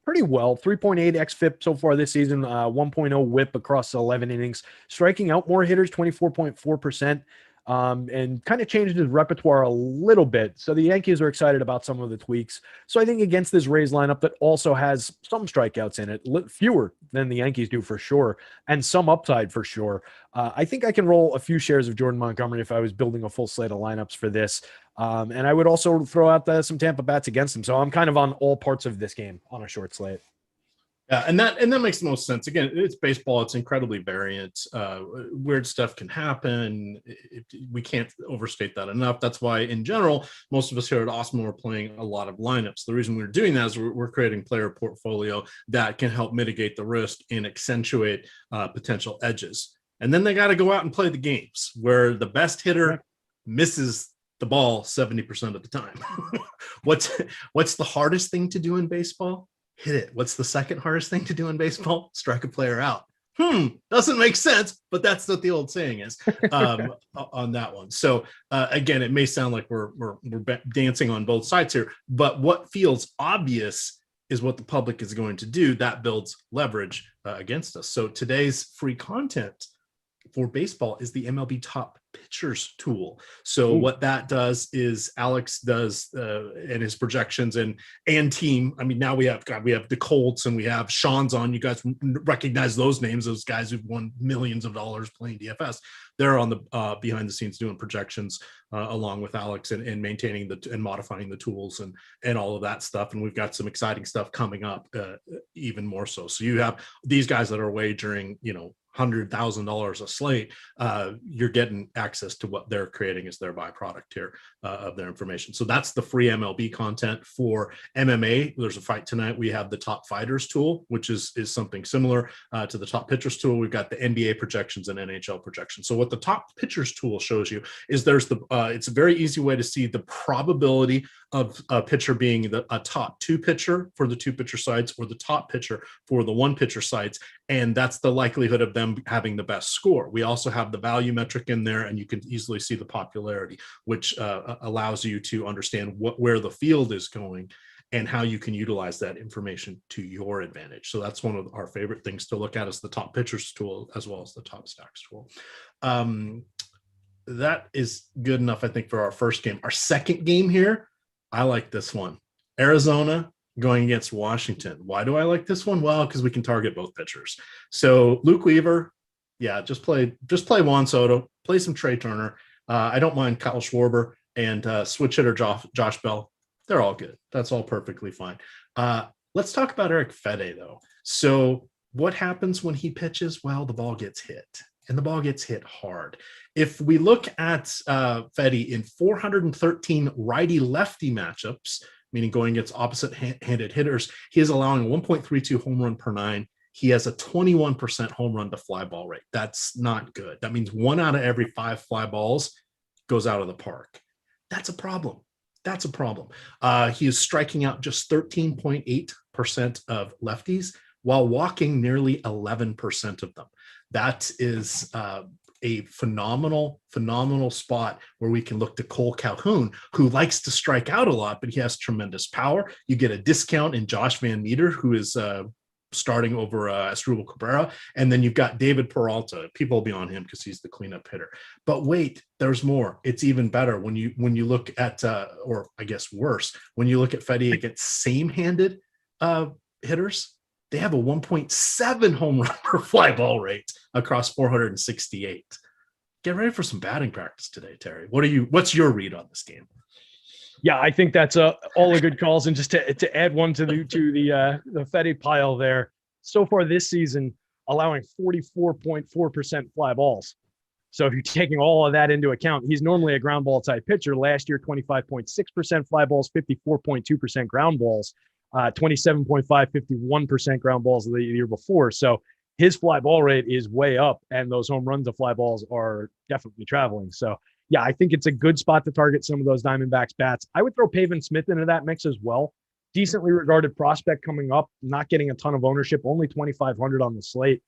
pretty well. 3.8 xFIP so far this season, 1.0 whip across 11 innings, striking out more hitters, 24.4%. And kind of changed his repertoire a little bit. So the Yankees are excited about some of the tweaks. So I think against this Rays lineup that also has some strikeouts in it, fewer than the Yankees do for sure, and some upside for sure. I think I can roll a few shares of Jordan Montgomery if I was building a full slate of lineups for this. And I would also throw out some Tampa bats against him. So I'm kind of on all parts of this game on a short slate. Yeah, and that makes the most sense. Again, it's baseball. It's incredibly variant. Weird stuff can happen. We can't overstate that enough. That's why, in general, most of us here at Awesemo are playing a lot of lineups. The reason we're doing that is we're creating player portfolio that can help mitigate the risk and accentuate potential edges. And then they got to go out and play the games where the best hitter misses the ball 70% of the time. What's the hardest thing to do in baseball? Hit it. What's the second hardest thing to do in baseball? Strike a player out. Doesn't make sense, but that's what the old saying is on that one. So again, it may sound like we're dancing on both sides here, but what feels obvious is what the public is going to do. That builds leverage against us. So today's free content for baseball is the MLB Top Pitchers tool. So what that does is Alex does and his projections and team. I mean, now we have the Colts and we have Sean's on. You guys recognize those names, those guys who've won millions of dollars playing DFS. They're on the behind the scenes doing projections along with Alex and maintaining and modifying the tools and all of that stuff. And we've got some exciting stuff coming up even more so. So you have these guys that are wagering, $100,000 a slate, you're getting access to what they're creating as their byproduct here of their information. So that's the free MLB content. For MMA, there's a fight tonight. We have the Top Fighters tool, which is something similar to the Top Pitchers tool. We've got the NBA projections and NHL projections. So what the Top Pitchers tool shows you is it's a very easy way to see the probability of a pitcher being a top two pitcher for the two pitcher sites or the top pitcher for the one pitcher sites. And that's the likelihood of them having the best score. We also have the value metric in there, and you can easily see the popularity, which allows you to understand where the field is going and how you can utilize that information to your advantage. So that's one of our favorite things to look at, is the Top Pitchers tool as well as the Top Stacks tool. That is good enough, I think, for our first game. Our second game here, I like this one. Arizona going against Washington. Why do I like this one? Well, because we can target both pitchers. So Luke Weaver, just play Juan Soto, play some Trey Turner. I don't mind Kyle Schwarber and switch hitter Josh Bell. They're all good. That's all perfectly fine. Let's talk about Eric Fede, though. So what happens when he pitches? Well, the ball gets hit, and the ball gets hit hard. If we look at Fede in 413 righty-lefty matchups, meaning going against opposite-handed hitters, he is allowing a 1.32 home run per nine. He has a 21% home run to fly ball rate. That's not good. That means 1 out of every 5 fly balls goes out of the park. That's a problem. He is striking out just 13.8% of lefties while walking nearly 11% of them. That is a phenomenal spot where we can look to Cole Calhoun, who likes to strike out a lot, but he has tremendous power. You get a discount in Josh Van Meter, who is starting over Asdrubal Cabrera. And then you've got David Peralta. People will be on him because he's the cleanup hitter. But wait, there's more. It's even better when you look at, or I guess worse, when you look at Fede against same-handed hitters. They have a 1.7 home run per fly ball rate across 468. Get ready for some batting practice today, Terry. What's your read on this game? Yeah, I think that's all the good calls. And just to add one to the Fetty pile there, so far this season, allowing 44.4% fly balls. So if you're taking all of that into account, he's normally a ground ball type pitcher. Last year, 25.6% fly balls, 54.2% ground balls, 27.5, 51% ground balls the year before. So his fly ball rate is way up, and those home runs of fly balls are definitely traveling. So yeah, I think it's a good spot to target some of those Diamondbacks bats. I would throw Pavin Smith into that mix as well. Decently regarded prospect coming up, not getting a ton of ownership, only 2,500 on the slate,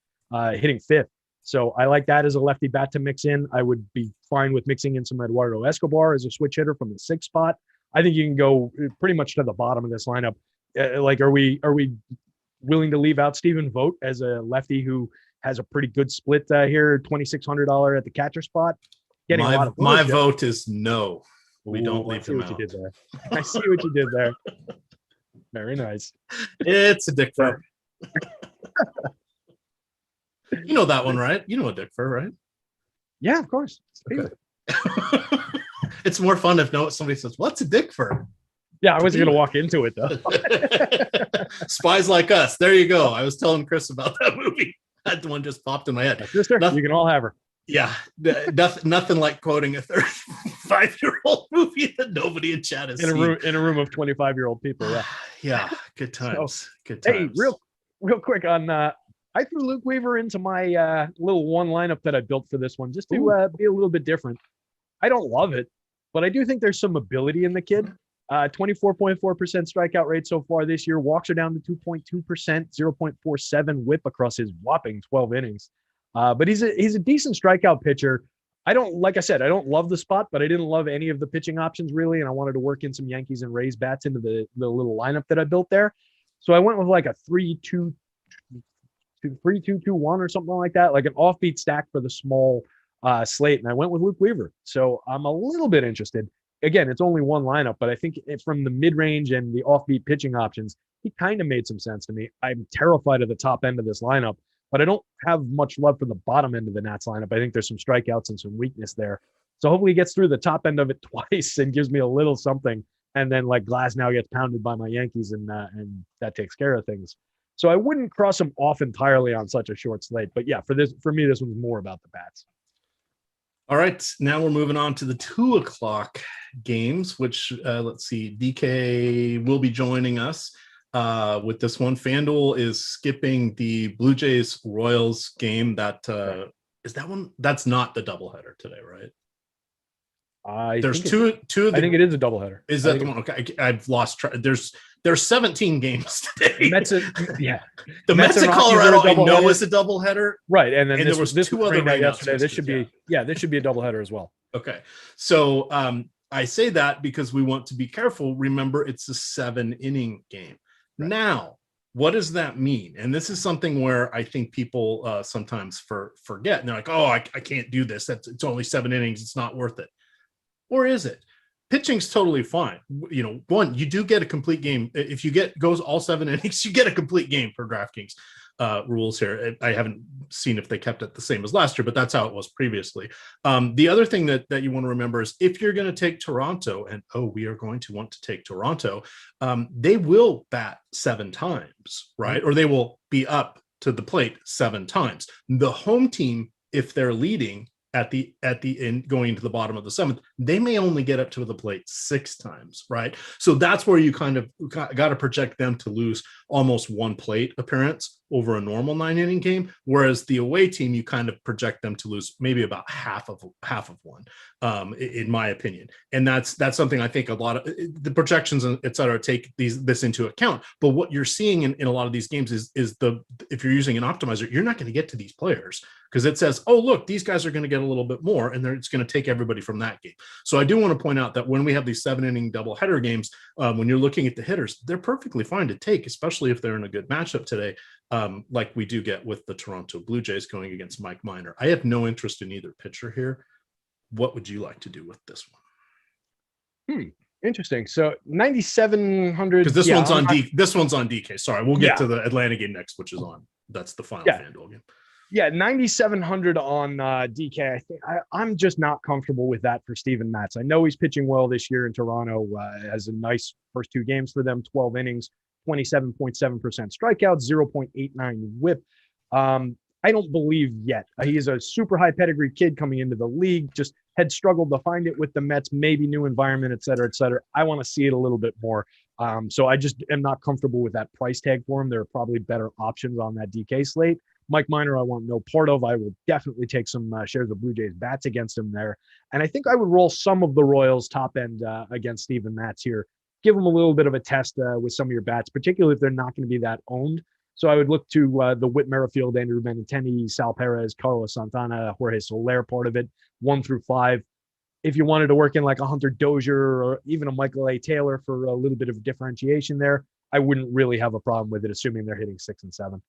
hitting fifth. So I like that as a lefty bat to mix in. I would be fine with mixing in some Eduardo Escobar as a switch hitter from the sixth spot. I think you can go pretty much to the bottom of this lineup. Are we willing to leave out Stephen Vogt as a lefty who has a pretty good split here, $2,600 at the catcher spot? Getting a lot of my vote is no. We don't leave him out. I see what you did there. Very nice. It's a dick fur. You know that one, right? You know a dick fur, right? Yeah, of course. Okay. It's more fun if somebody says, "What's a dick fur?" Yeah, I wasn't going to walk into it though. Spies Like Us. There you go. I was telling Chris about that movie. That one just popped in my head. Sister, you can all have her. Yeah, nothing like quoting a 35-year-old movie that nobody in chat has seen. In a room of 25-year-old people. Yeah, yeah, good times. So, good times. Hey, real quick on. I threw Luke Weaver into my little one lineup that I built for this one, just to be a little bit different. I don't love it, but I do think there's some ability in the kid. 24.4% strikeout rate so far this year. Walks are down to 2.2%, 0.47 whip across his whopping 12 innings. But he's a decent strikeout pitcher. Like I said, I don't love the spot, but I didn't love any of the pitching options really, and I wanted to work in some Yankees and Rays bats into the little lineup that I built there. So I went with like a 3-2-2-1 or something like that, like an offbeat stack for the small slate, and I went with Luke Weaver. So I'm a little bit interested. Again, it's only one lineup, but I think from the mid-range and the offbeat pitching options, he kind of made some sense to me. I'm terrified of the top end of this lineup, but I don't have much love for the bottom end of the Nats lineup. I think there's some strikeouts and some weakness there. So hopefully he gets through the top end of it twice and gives me a little something. And then like Glass now gets pounded by my Yankees and that takes care of things. So I wouldn't cross him off entirely on such a short slate. But yeah, for me, this one's more about the bats. All right, now we're moving on to the 2:00 games, which let's see, DK will be joining us with this one. Fanduel is skipping the Blue Jays Royals game. Is that one? That's not the doubleheader today, right? There's two of the, I think it is a doubleheader. Is that the one? Okay, I've lost track. There's 17 games today. The Mets in Colorado, I know is a doubleheader, right? And then there was two other rain yesterday. This should be this should be a doubleheader as well. Okay, so I say that because we want to be careful. Remember, it's a 7-inning game. Right. Now, what does that mean? And this is something where I think people sometimes forget. And they're like, "Oh, I can't do this. It's only 7 innings. It's not worth it." Or is it? Pitching's totally fine. You know, one, you do get a complete game. If you goes all 7 innings, you get a complete game for DraftKings rules here. I haven't seen if they kept it the same as last year, but that's how it was previously. The other thing that you want to remember is if you're going to take Toronto, and we are going to want to take Toronto, they will bat 7 times, right? Or they will be up to the plate 7 times. The home team, if they're leading at the end going into the bottom of the 7th, they may only get up to the plate 6 times, right? So that's where you kind of got to project them to lose almost 1 plate appearance over a normal 9-inning game, whereas the away team, you kind of project them to lose maybe about half of one, in my opinion. And that's something I think a lot of the projections, et cetera, take this into account. But what you're seeing in a lot of these games is if you're using an optimizer, you're not going to get to these players because it says, oh, look, these guys are going to get a little bit more, and it's going to take everybody from that game. So I do want to point out that when we have these 7-inning doubleheader games, when you're looking at the hitters, they're perfectly fine to take, especially if they're in a good matchup today. Like we do get with the Toronto Blue Jays going against Mike Minor. I have no interest in either pitcher here. What would you like to do with this one? Interesting. So 9,700. Because this one's on DK. Sorry, we'll get to the Atlanta game next, which is on. That's the final FanDuel game. Yeah, 9,700 on DK. I think I'm just not comfortable with that for Steven Matz. I know he's pitching well this year in Toronto. Has a nice first 2 games for them, 12 innings, 27.7% strikeouts, 0.89 whip. I don't believe yet. He's a super high pedigree kid coming into the league, just had struggled to find it with the Mets, maybe new environment, et cetera, et cetera. I want to see it a little bit more. So I just am not comfortable with that price tag for him. There are probably better options on that DK slate. Mike Minor, I want no part of. I will definitely take some shares of Blue Jays bats against him there. And I think I would roll some of the Royals top end against Steven Matz here. Give him a little bit of a test with some of your bats, particularly if they're not going to be that owned. So I would look to the Whit Merrifield, Andrew Benintendi, Sal Perez, Carlos Santana, Jorge Soler part of it, 1 through 5. If you wanted to work in like a Hunter Dozier or even a Michael A. Taylor for a little bit of differentiation there, I wouldn't really have a problem with it, assuming they're hitting 6 and 7.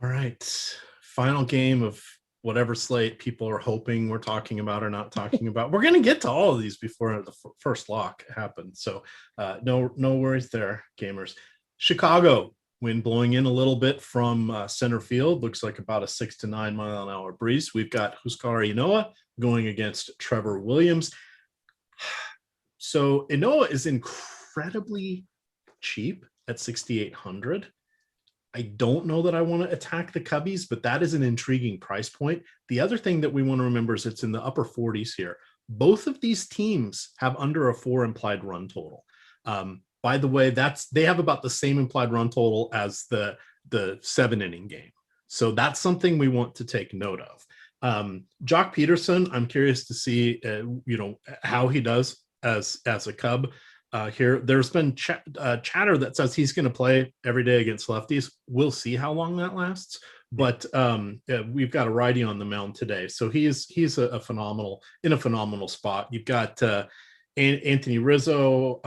All right. Final game of whatever slate people are hoping we're talking about or not talking about. We're going to get to all of these before the first lock happens. So no worries there, gamers. Chicago, wind blowing in a little bit from center field. Looks like about a 6 to 9 mile an hour breeze. We've got Huascar Ynoa going against Trevor Williams. So Ynoa is incredibly cheap at 6,800. I don't know that I want to attack the Cubbies, but that is an intriguing price point. The other thing that we want to remember is it's in the upper 40s here. Both of these teams have under a 4 implied run total. By the way, they have about the same implied run total as the 7-inning game. So that's something we want to take note of. Jock Peterson, I'm curious to see, how he does as a Cub. Here, there's been chatter that says he's going to play every day against lefties. We'll see how long that lasts, but we've got a righty on the mound today, so he's a phenomenal spot. You've got Anthony Rizzo,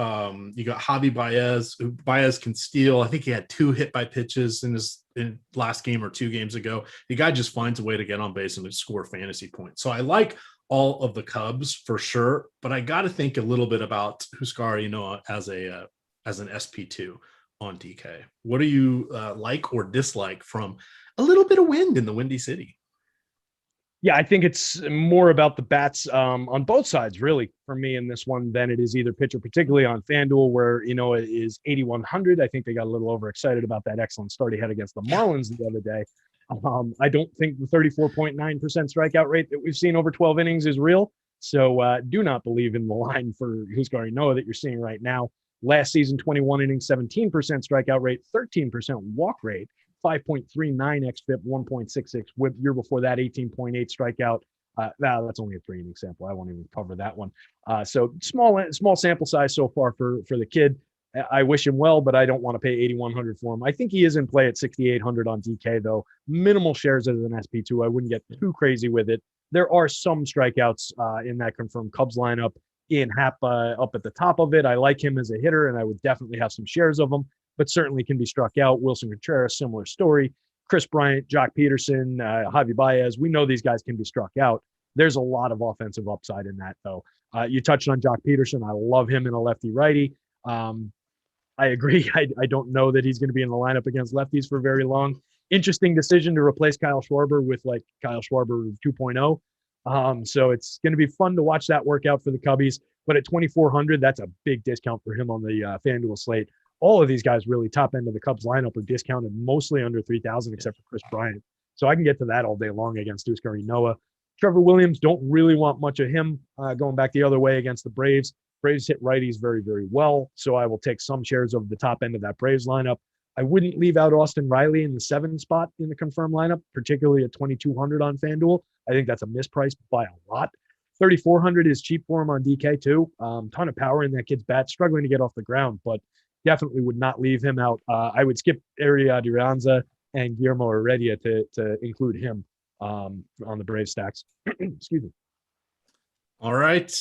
you got Javi Baez. Baez can steal. I think he had 2 hit by pitches in last game or 2 games ago. The guy just finds a way to get on base and to score fantasy points. So I like all of the Cubs for sure, but I got to think a little bit about Huascar Ynoa as an SP2 on DK. What do you like or dislike from a little bit of wind in the Windy City? Yeah, I think it's more about the bats on both sides, really, for me in this one than it is either pitcher, particularly on FanDuel, where Ynoa is 8,100. I think they got a little overexcited about that excellent start he had against the Marlins the other day. I don't think the 34.9% strikeout rate that we've seen over 12 innings is real. So do not believe in the line for Huascar Ynoa that you're seeing right now. Last season, 21 innings, 17% strikeout rate, 13% walk rate, 5.39 xFIP, 1.66 whip. Year before that, 18.8 strikeout. That's only a 3-inning sample. I won't even cover that one. So small sample size so far for the kid. I wish him well, but I don't want to pay 8,100 for him. I think he is in play at 6,800 on DK, though. Minimal shares as an SP2. I wouldn't get too crazy with it. There are some strikeouts in that confirmed Cubs lineup. Ian Happ up at the top of it. I like him as a hitter, and I would definitely have some shares of him, but certainly can be struck out. Wilson Contreras, similar story. Chris Bryant, Jock Peterson, Javi Baez. We know these guys can be struck out. There's a lot of offensive upside in that, though. You touched on Jock Peterson. I love him in a lefty-righty. I agree. I don't know that he's going to be in the lineup against lefties for very long. Interesting decision to replace Kyle Schwarber with like Kyle Schwarber 2.0. So it's going to be fun to watch that work out for the Cubbies. But at 2,400, that's a big discount for him on the FanDuel slate. All of these guys really top end of the Cubs lineup are discounted mostly under 3,000 except for Chris Bryant. So I can get to that all day long against Huascar Ynoa. Trevor Williams, don't really want much of him going back the other way against the Braves. Braves hit righties very, very well, so I will take some shares of the top end of that Braves lineup. I wouldn't leave out Austin Riley in the 7 spot in the confirmed lineup, particularly at 2,200 on FanDuel. I think that's a mispriced by a lot. 3,400 is cheap for him on DK too. Ton of power in that kid's bat, struggling to get off the ground, but definitely would not leave him out. I would skip Ariel Adiranza and Guillermo Heredia to include him on the Brave stacks. Excuse me. All right.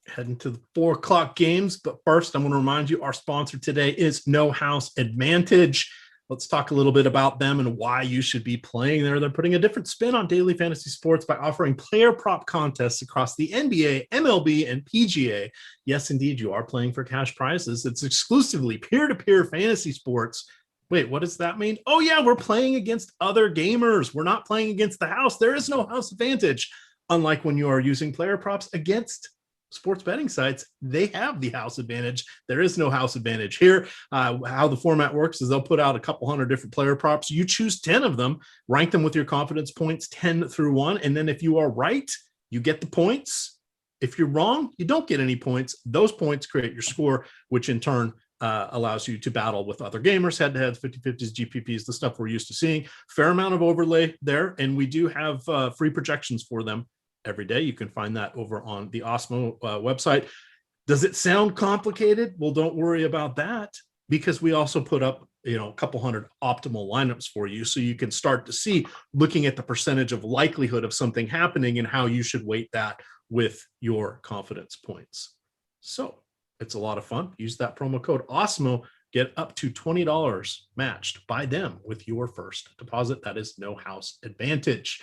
Heading to the 4:00 games, but first I'm going to remind you our sponsor today is No House Advantage. Let's talk a little bit about them and why you should be playing there. They're putting a different spin on daily fantasy sports by offering player prop contests across the NBA, MLB, and PGA. Yes, indeed, you are playing for cash prizes. It's exclusively peer-to-peer fantasy sports Wait, what does that mean? Oh, yeah, we're playing against other gamers. We're not playing against the house. There is no house advantage. Unlike when you are using player props against sports betting sites, they have the house advantage. There is no house advantage here. How the format works is they'll put out a couple hundred different player props. You choose 10 of them, rank them with your confidence points 10 through 1. And then if you are right, you get the points. If you're wrong, you don't get any points. Those points create your score, which in turn allows you to battle with other gamers, head-to-heads, 50-50s, GPPs, the stuff we're used to seeing. Fair amount of overlay there, and we do have free projections for them every day. You can find that over on the Awesemo website. Does it sound complicated? Well, don't worry about that, because we also put up a couple hundred optimal lineups for you, so you can start to see, looking at the percentage of likelihood of something happening and how you should weight that with your confidence points. So it's a lot of fun. Use that promo code Awesemo. Get up to $20 matched by them with your first deposit. That is no house advantage.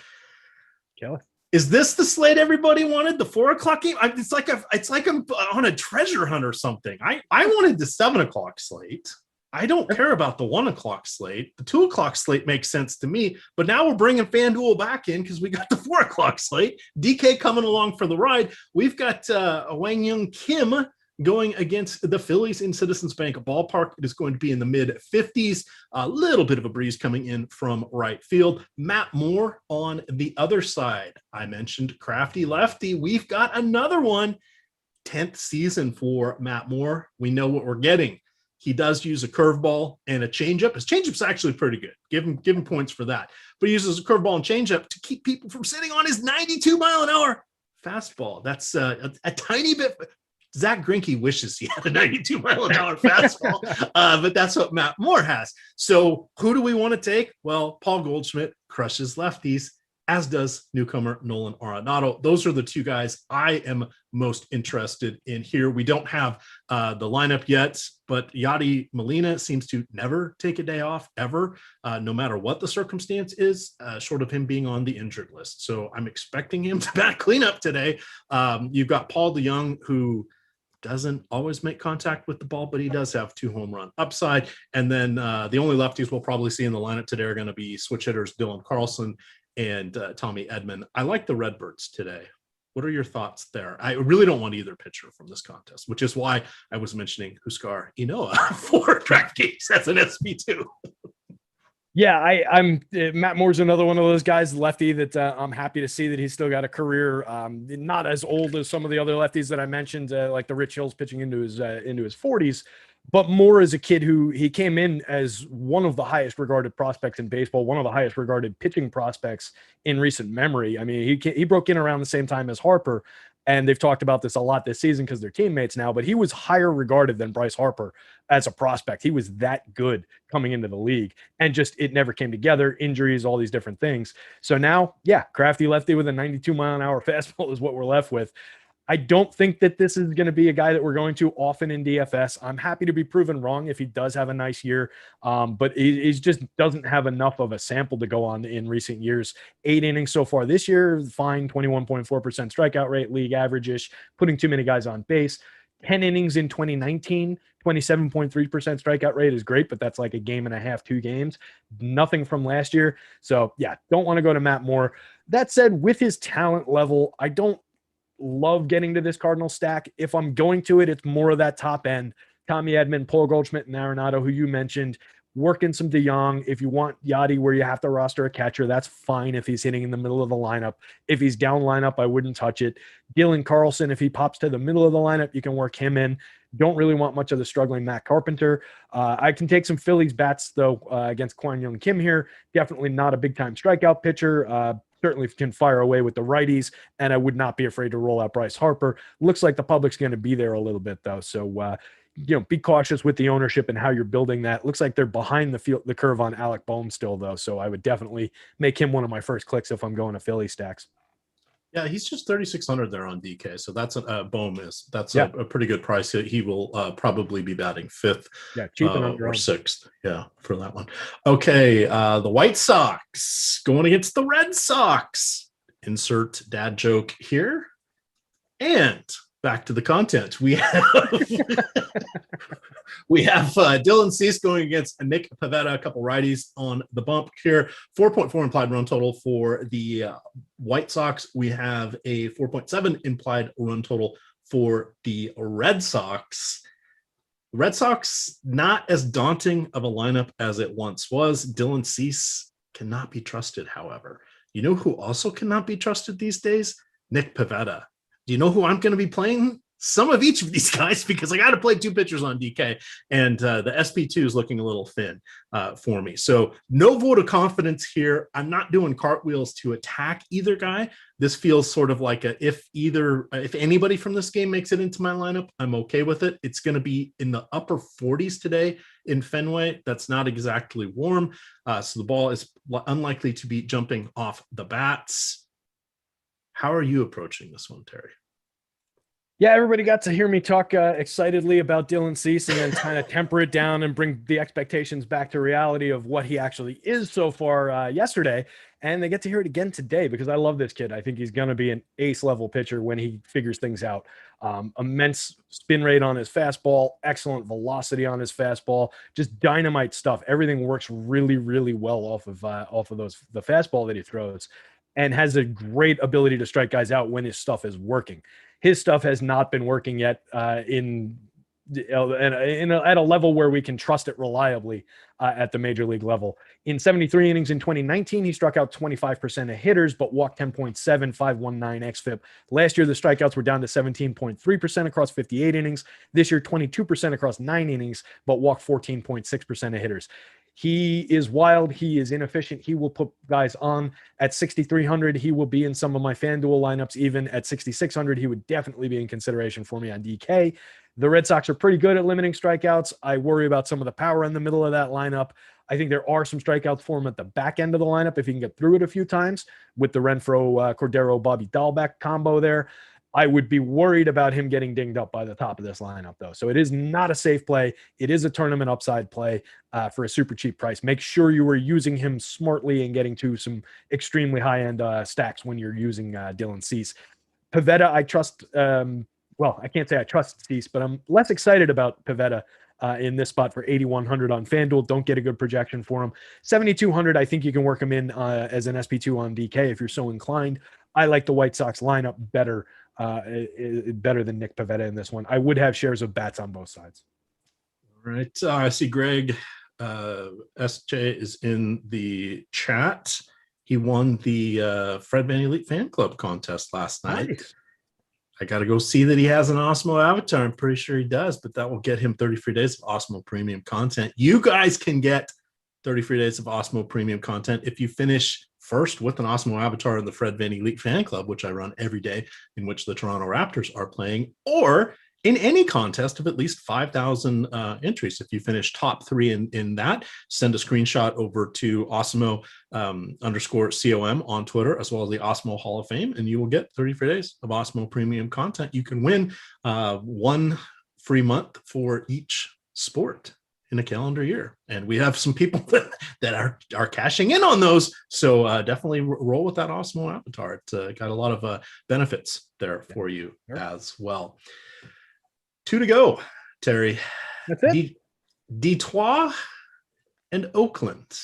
Kelly, is this the slate everybody wanted? The 4 o'clock game? It's like I'm on a treasure hunt or something. I wanted the 7 o'clock slate. I don't care about the 1 o'clock slate. The 2 o'clock slate makes sense to me, but now we're bringing Fanduel back in because we got the 4 o'clock slate. DK coming along for the ride. We've got Wang Young Kim going against the Phillies in Citizens Bank Ballpark. It is going to be in the mid-50s. A little bit of a breeze coming in from right field. Matt Moore on the other side. I mentioned Crafty Lefty. We've got another one. 10th season for Matt Moore. We know what we're getting. He does use a curveball and a changeup. His changeup's actually pretty good. Give him points for that. But he uses a curveball and changeup to keep people from sitting on his 92-mile-an-hour fastball. That's a tiny bit. Zach Greinke wishes he had a 92-mile-an-hour fastball, but that's what Matt Moore has. So who do we want to take? Well, Paul Goldschmidt crushes lefties, as does newcomer Nolan Arenado. Those are the two guys I am most interested in here. We don't have the lineup yet, but Yadi Molina seems to never take a day off, ever, no matter what the circumstance is, short of him being on the injured list. So I'm expecting him to bat cleanup today. You've got Paul DeYoung, who doesn't always make contact with the ball, but he does have 2 home run upside. And then the only lefties we'll probably see in the lineup today are going to be switch hitters Dylan Carlson and Tommy Edman. I like the Redbirds today. What are your thoughts there? I really don't want either pitcher from this contest, which is why I was mentioning Huskar Inoa for Draftkings as an SP2. Yeah, I'm Matt Moore's another one of those guys, lefty, that I'm happy to see that he's still got a career, not as old as some of the other lefties that I mentioned, like the Rich Hills pitching into his 40s. But Moore is a kid who he came in as one of the highest regarded prospects in baseball, one of the highest regarded pitching prospects in recent memory. I mean, he broke in around the same time as Harper, and they've talked about this a lot this season because they're teammates now, but he was higher regarded than Bryce Harper as a prospect. He was that good coming into the league, and just it never came together, injuries, all these different things. So now, yeah, crafty lefty with a 92-mile-an-hour fastball is what we're left with. I don't think that this is going to be a guy that we're going to often in DFS. I'm happy to be proven wrong if he does have a nice year, but he just doesn't have enough of a sample to go on in recent years. 8 innings so far this year, fine, 21.4% strikeout rate, league average-ish, putting too many guys on base. 10 innings in 2019, 27.3% strikeout rate is great, but that's like a game and a half, 2 games. Nothing from last year. So, yeah, don't want to go to Matt Moore. That said, with his talent level, I don't love getting to this Cardinal stack. If I'm going to it, it's more of that top end. Tommy Edman, Paul Goldschmidt, and Arenado, who you mentioned, working some DeYoung. If you want Yachty where you have to roster a catcher, that's fine if he's hitting in the middle of the lineup. If he's down lineup, I wouldn't touch it. Dylan Carlson, if he pops to the middle of the lineup, you can work him in. Don't really want much of the struggling Matt Carpenter. I can take some Phillies bats, though, against Kwang Young Kim here. Definitely not a big-time strikeout pitcher. Certainly can fire away with the righties, and I would not be afraid to roll out Bryce Harper. Looks like the public's going to be there a little bit, though. So, be cautious with the ownership and how you're building that. Looks like they're behind the curve on Alec Boehm still, though. So I would definitely make him one of my first clicks if I'm going to Philly stacks. Yeah, he's just 3,600 there on DK. So that's Boehm is. That's a pretty good price. He will probably be batting 5th cheap or 6th. Yeah, for that one. Okay, the White Sox going against the Red Sox. Insert dad joke here. And back to the content. We have We have Dylan Cease going against Nick Pivetta, a couple righties on the bump here. 4.4 implied run total for the White Sox. We have a 4.7 implied run total for the Red Sox. Red Sox, not as daunting of a lineup as it once was. Dylan Cease cannot be trusted, however. You know who also cannot be trusted these days? Nick Pivetta. Do you know who I'm going to be playing? Some of each of these guys, because I got to play 2 pitchers on DK, and the SP2 is looking a little thin for me. So no vote of confidence here. I'm not doing cartwheels to attack either guy. This feels sort of like if anybody from this game makes it into my lineup, I'm okay with it. It's going to be in the upper 40s today in Fenway. That's not exactly warm. So the ball is unlikely to be jumping off the bats. How are you approaching this one, Terry? Yeah, everybody got to hear me talk excitedly about Dylan Cease and then kind of temper it down and bring the expectations back to reality of what he actually is so far yesterday. And they get to hear it again today because I love this kid. I think he's going to be an ace-level pitcher when he figures things out. Immense spin rate on his fastball, excellent velocity on his fastball, just dynamite stuff. Everything works really, really well off of the fastball that he throws, and has a great ability to strike guys out when his stuff is working. His stuff has not been working yet at a level where we can trust it reliably at the major league level. In 73 innings in 2019, he struck out 25% of hitters, but walked 10.7, 519 xFIP. Last year, the strikeouts were down to 17.3% across 58 innings. This year, 22% across 9 innings, but walked 14.6% of hitters. He is wild. He is inefficient. He will put guys on at 6,300. He will be in some of my Fanduel lineups. Even at 6,600, he would definitely be in consideration for me on DK. The Red Sox are pretty good at limiting strikeouts. I worry about some of the power in the middle of that lineup. I think there are some strikeouts for him at the back end of the lineup if he can get through it a few times with the Renfroe, Cordero, Bobby Dahlbeck combo there. I would be worried about him getting dinged up by the top of this lineup, though. So it is not a safe play. It is a tournament upside play for a super cheap price. Make sure you are using him smartly and getting to some extremely high-end stacks when you're using Dylan Cease. Pivetta, I trust. Well, I can't say I trust Cease, but I'm less excited about Pivetta in this spot for 8,100 on FanDuel. Don't get a good projection for him. 7,200, I think you can work him in as an SP2 on DK if you're so inclined. I like the White Sox lineup better than Nick Pivetta in this one. I would have shares of bats on both sides. All right. I see Greg SJ is in the chat. He won the Fred Van Elite Fan Club contest last night. Nice. I got to go see that he has an Awesemo avatar. I'm pretty sure he does, but that will get him 30 free days of Awesemo premium content. You guys can get 30 free days of Awesemo premium content if you finish first with an Awesemo avatar in the Fred Van Elite Fan Club, which I run every day, in which the Toronto Raptors are playing, or in any contest of at least 5,000 entries. If you finish top 3 in that, send a screenshot over to Awesemo _COM on Twitter, as well as the Awesemo Hall of Fame, and you will get 30 free days of Awesemo premium content. You can win 1 free month for each sport in a calendar year. And we have some people that are cashing in on those. So definitely roll with that Awesemo avatar. It's got a lot of benefits there for you as well. 2 to go, Terry. That's it. Detroit and Oakland.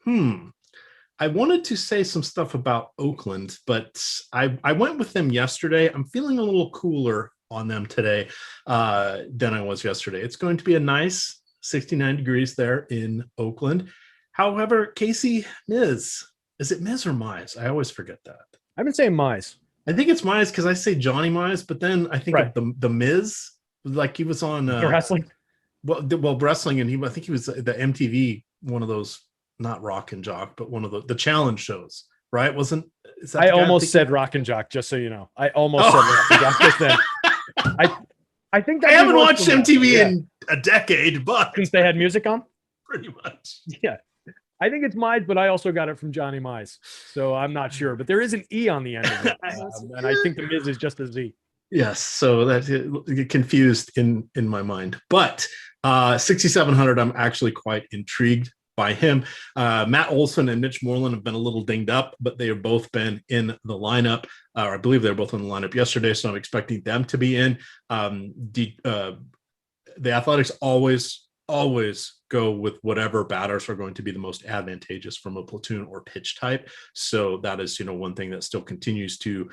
I wanted to say some stuff about Oakland, but I went with them yesterday. I'm feeling a little cooler on them today than I was yesterday. It's going to be a nice 69 degrees there in Oakland. However, Casey Mize, is it Mize or Mize? I always forget that. I've been saying Mize. I think it's Mize because I say Johnny Mize, but then I think of the Miz, like he was on wrestling. Well, wrestling, and I think he was the MTV, one of those, not Rock and Jock, but one of the challenge shows, right? I almost said Rock and Jock, just so you know. I almost said Rock and Jock just then. I think I haven't watched MTV in a decade, but since they had music on, pretty much. Yeah, I think it's Mize, but I also got it from Johnny Mize, so I'm not sure. But there is an E on the end of it, and I think the Miz is just a Z. Yes, so that get confused in my mind. But 6,700, I'm actually quite intrigued by him. Matt Olson and Mitch Moreland have been a little dinged up, but they have both been in the lineup. Or I believe they were both in the lineup yesterday, so I'm expecting them to be in. the Athletics always go with whatever batters are going to be the most advantageous from a platoon or pitch type. So that is, one thing that still continues to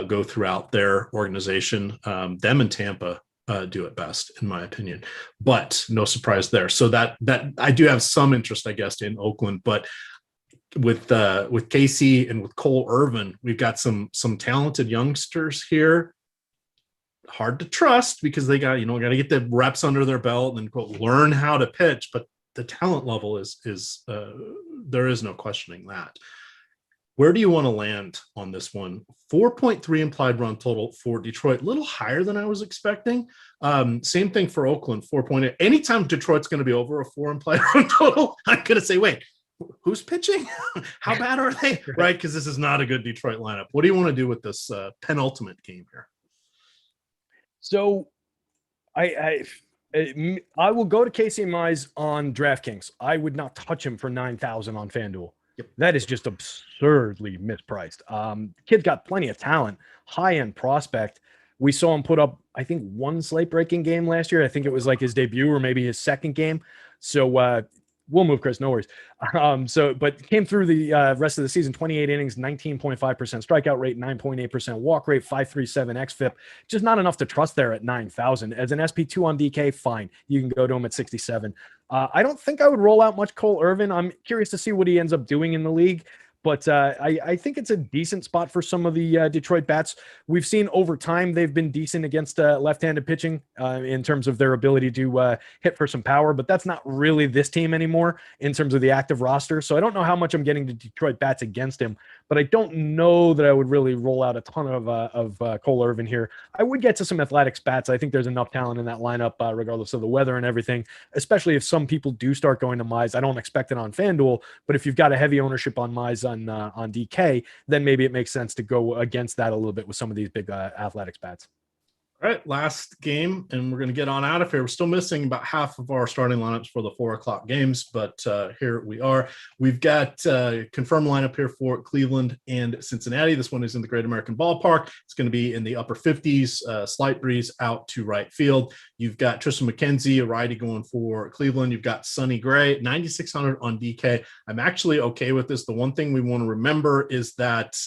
go throughout their organization. Them and Tampa do it best, in my opinion, but no surprise there. So that I do have some interest, I guess, in Oakland, but with Casey and with Cole Irvin, we've got some talented youngsters here. Hard to trust because they got to get the reps under their belt and quote learn how to pitch, but the talent level is there is no questioning that. Where do you want to land on this one? 4.3 implied run total for Detroit, a little higher than I was expecting. Same thing for Oakland, 4.8. Anytime Detroit's going to be over a 4 implied run total, I'm going to say, wait, who's pitching? How bad are they? Right, because this is not a good Detroit lineup. What do you want to do with this penultimate game here? So I will go to Casey Mize on DraftKings. I would not touch him for 9,000 on FanDuel. Yep. That is just absurdly mispriced. Kid's got plenty of talent, high-end prospect. We saw him put up, I think, one slate breaking game last year. I think it was like his debut or maybe his second game. So we'll move, Chris. No worries. But came through the rest of the season, 28 innings, 19.5% strikeout rate, 9.8% walk rate, 5.37 xFIP. Just not enough to trust there at 9,000. As an SP2 on DK, fine. You can go to him at 67. I don't think I would roll out much Cole Irvin. I'm curious to see what he ends up doing in the league. But I think it's a decent spot for some of the Detroit bats. We've seen over time they've been decent against left-handed pitching in terms of their ability to hit for some power, but that's not really this team anymore in terms of the active roster. So I don't know how much I'm getting to Detroit bats against him, but I don't know that I would really roll out a ton of Cole Irvin here. I would get to some Athletics bats. I think there's enough talent in that lineup regardless of the weather and everything, especially if some people do start going to Mize. I don't expect it on FanDuel, but if you've got a heavy ownership on Mize on DK, then maybe it makes sense to go against that a little bit with some of these big Athletics bats. All right, last game, and we're going to get on out of here. We're still missing about half of our starting lineups for the 4 o'clock games, but here we are. We've got a confirmed lineup here for Cleveland and Cincinnati. This one is in the Great American Ballpark. It's going to be in the upper 50s, slight breeze out to right field. You've got Tristan McKenzie, a righty, going for Cleveland. You've got Sonny Gray, 9,600 on DK. I'm actually okay with this. The one thing we want to remember is that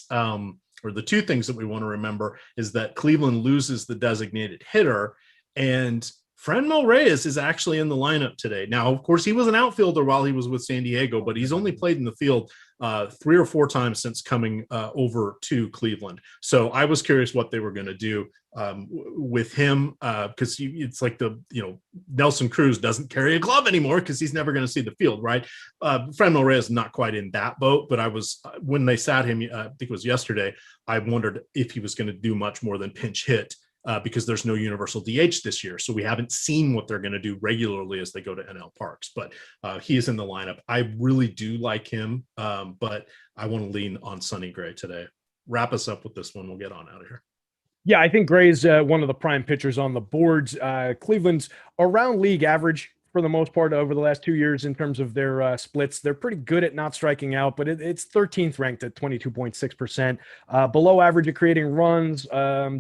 or the two things that we want to remember is that Cleveland loses the designated hitter, and Franmil Reyes is actually in the lineup today. Now, of course, he was an outfielder while he was with San Diego, but he's only played in the field 3 or 4 times since coming over to Cleveland. So I was curious what they were going to do with him because it's like Nelson Cruz doesn't carry a glove anymore because he's never going to see the field, right? Franmil Reyes is not quite in that boat, but when they sat him, I think it was yesterday, I wondered if he was going to do much more than pinch hit. Because there's no universal DH this year. So we haven't seen what they're going to do regularly as they go to NL Parks, but he is in the lineup. I really do like him, but I want to lean on Sonny Gray today. Wrap us up with this one. We'll get on out of here. Yeah, I think Gray's one of the prime pitchers on the boards. Cleveland's around league average for the most part over the last 2 years in terms of their splits. They're pretty good at not striking out, but it's 13th ranked at 22.6%. Below average at creating runs,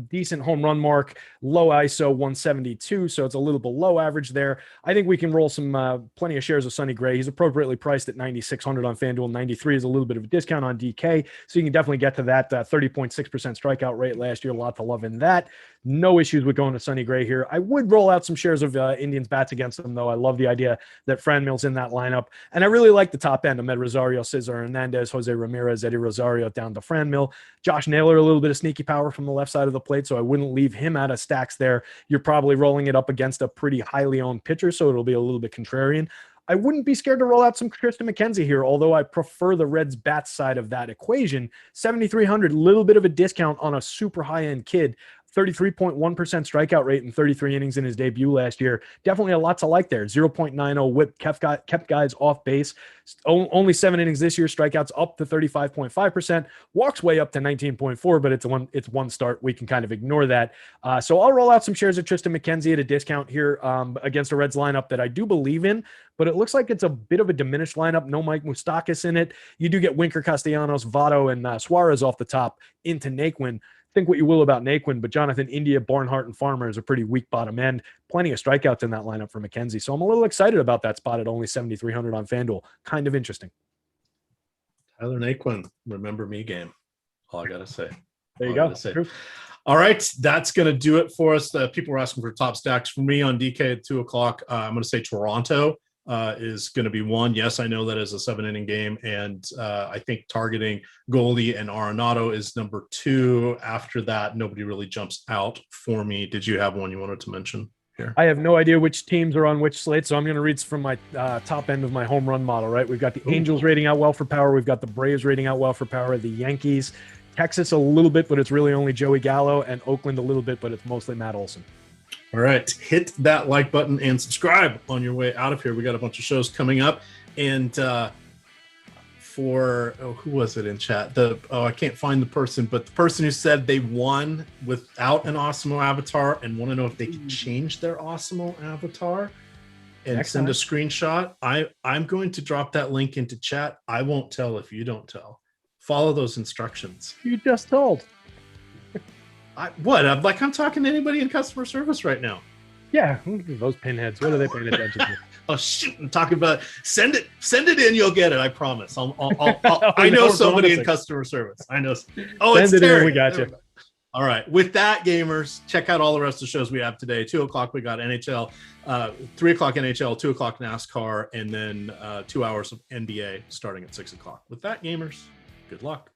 decent home run mark, low ISO 172, so it's a little below average there. I think we can roll some plenty of shares of Sonny Gray. He's appropriately priced at 9,600 on FanDuel. 93 is a little bit of a discount on DK, so you can definitely get to that 30.6% strikeout rate last year. A lot to love in that. No issues with going to Sonny Gray here. I would roll out some shares of Indians bats against them, though. I love the idea that Franmil's in that lineup. And I really like the top end. Ahmed Rosario, Cesar Hernandez, Jose Ramirez, Eddie Rosario down to Franmil. Josh Naylor, a little bit of sneaky power from the left side of the plate, so I wouldn't leave him out of stacks there. You're probably rolling it up against a pretty highly owned pitcher, so it'll be a little bit contrarian. I wouldn't be scared to roll out some Tristan McKenzie here, although I prefer the Reds bat side of that equation. 7,300, little bit of a discount on a super high-end kid. 33.1% strikeout rate in 33 innings in his debut last year. Definitely a lot to like there. 0.90 whip, kept guys off base. Only 7 innings this year. Strikeouts up to 35.5%. Walks way up to 19.4, but it's one start. We can kind of ignore that. So I'll roll out some shares of Tristan McKenzie at a discount here against a Reds lineup that I do believe in, but it looks like it's a bit of a diminished lineup. No Mike Moustakas in it. You do get Winker, Castellanos, Votto, and Suarez off the top into Naquin. think what you will about Naquin, but Jonathan India, Barnhart, and Farmer is a pretty weak bottom end. Plenty of strikeouts in that lineup for McKenzie. So I'm a little excited about that spot at only 7,300 on FanDuel. Kind of interesting. Tyler Naquin, remember me game. All I got to say. There you go. All right, that's going to do it for us. People were asking for top stacks for me on DK at 2 o'clock. I'm going to say Toronto is going to be one. Yes, I know that is a 7-inning game, and I think targeting Goldie and Arenado is number 2. After that, nobody really jumps out for me. Did you have one you wanted to mention here? I have no idea which teams are on which slate, so I'm going to read from my top end of my home run model, right? We've got the Angels rating out well for power. We've got the Braves rating out well for power. The Yankees, Texas a little bit, but it's really only Joey Gallo, and Oakland a little bit, but it's mostly Matt Olson. All right, hit that like button and subscribe on your way out of here. We got a bunch of shows coming up, and for who was it in chat? I can't find the person, but the person who said they won without an Awesemo avatar and want to know if they can change their Awesemo avatar and send a screenshot. I'm going to drop that link into chat. I won't tell if you don't tell. Follow those instructions. You just told. I'm talking to anybody in customer service right now. Yeah, those pinheads. What are they paying attention to? Oh shoot! I'm talking about send it in. You'll get it. I promise. I know somebody in customer service. I know. Oh, it's Terry. We got you. All right. With that, gamers, check out all the rest of the shows we have today. 2 o'clock, we got NHL. 3 o'clock NHL. 2 o'clock NASCAR, and then 2 hours of NBA starting at 6 o'clock. With that, gamers, good luck.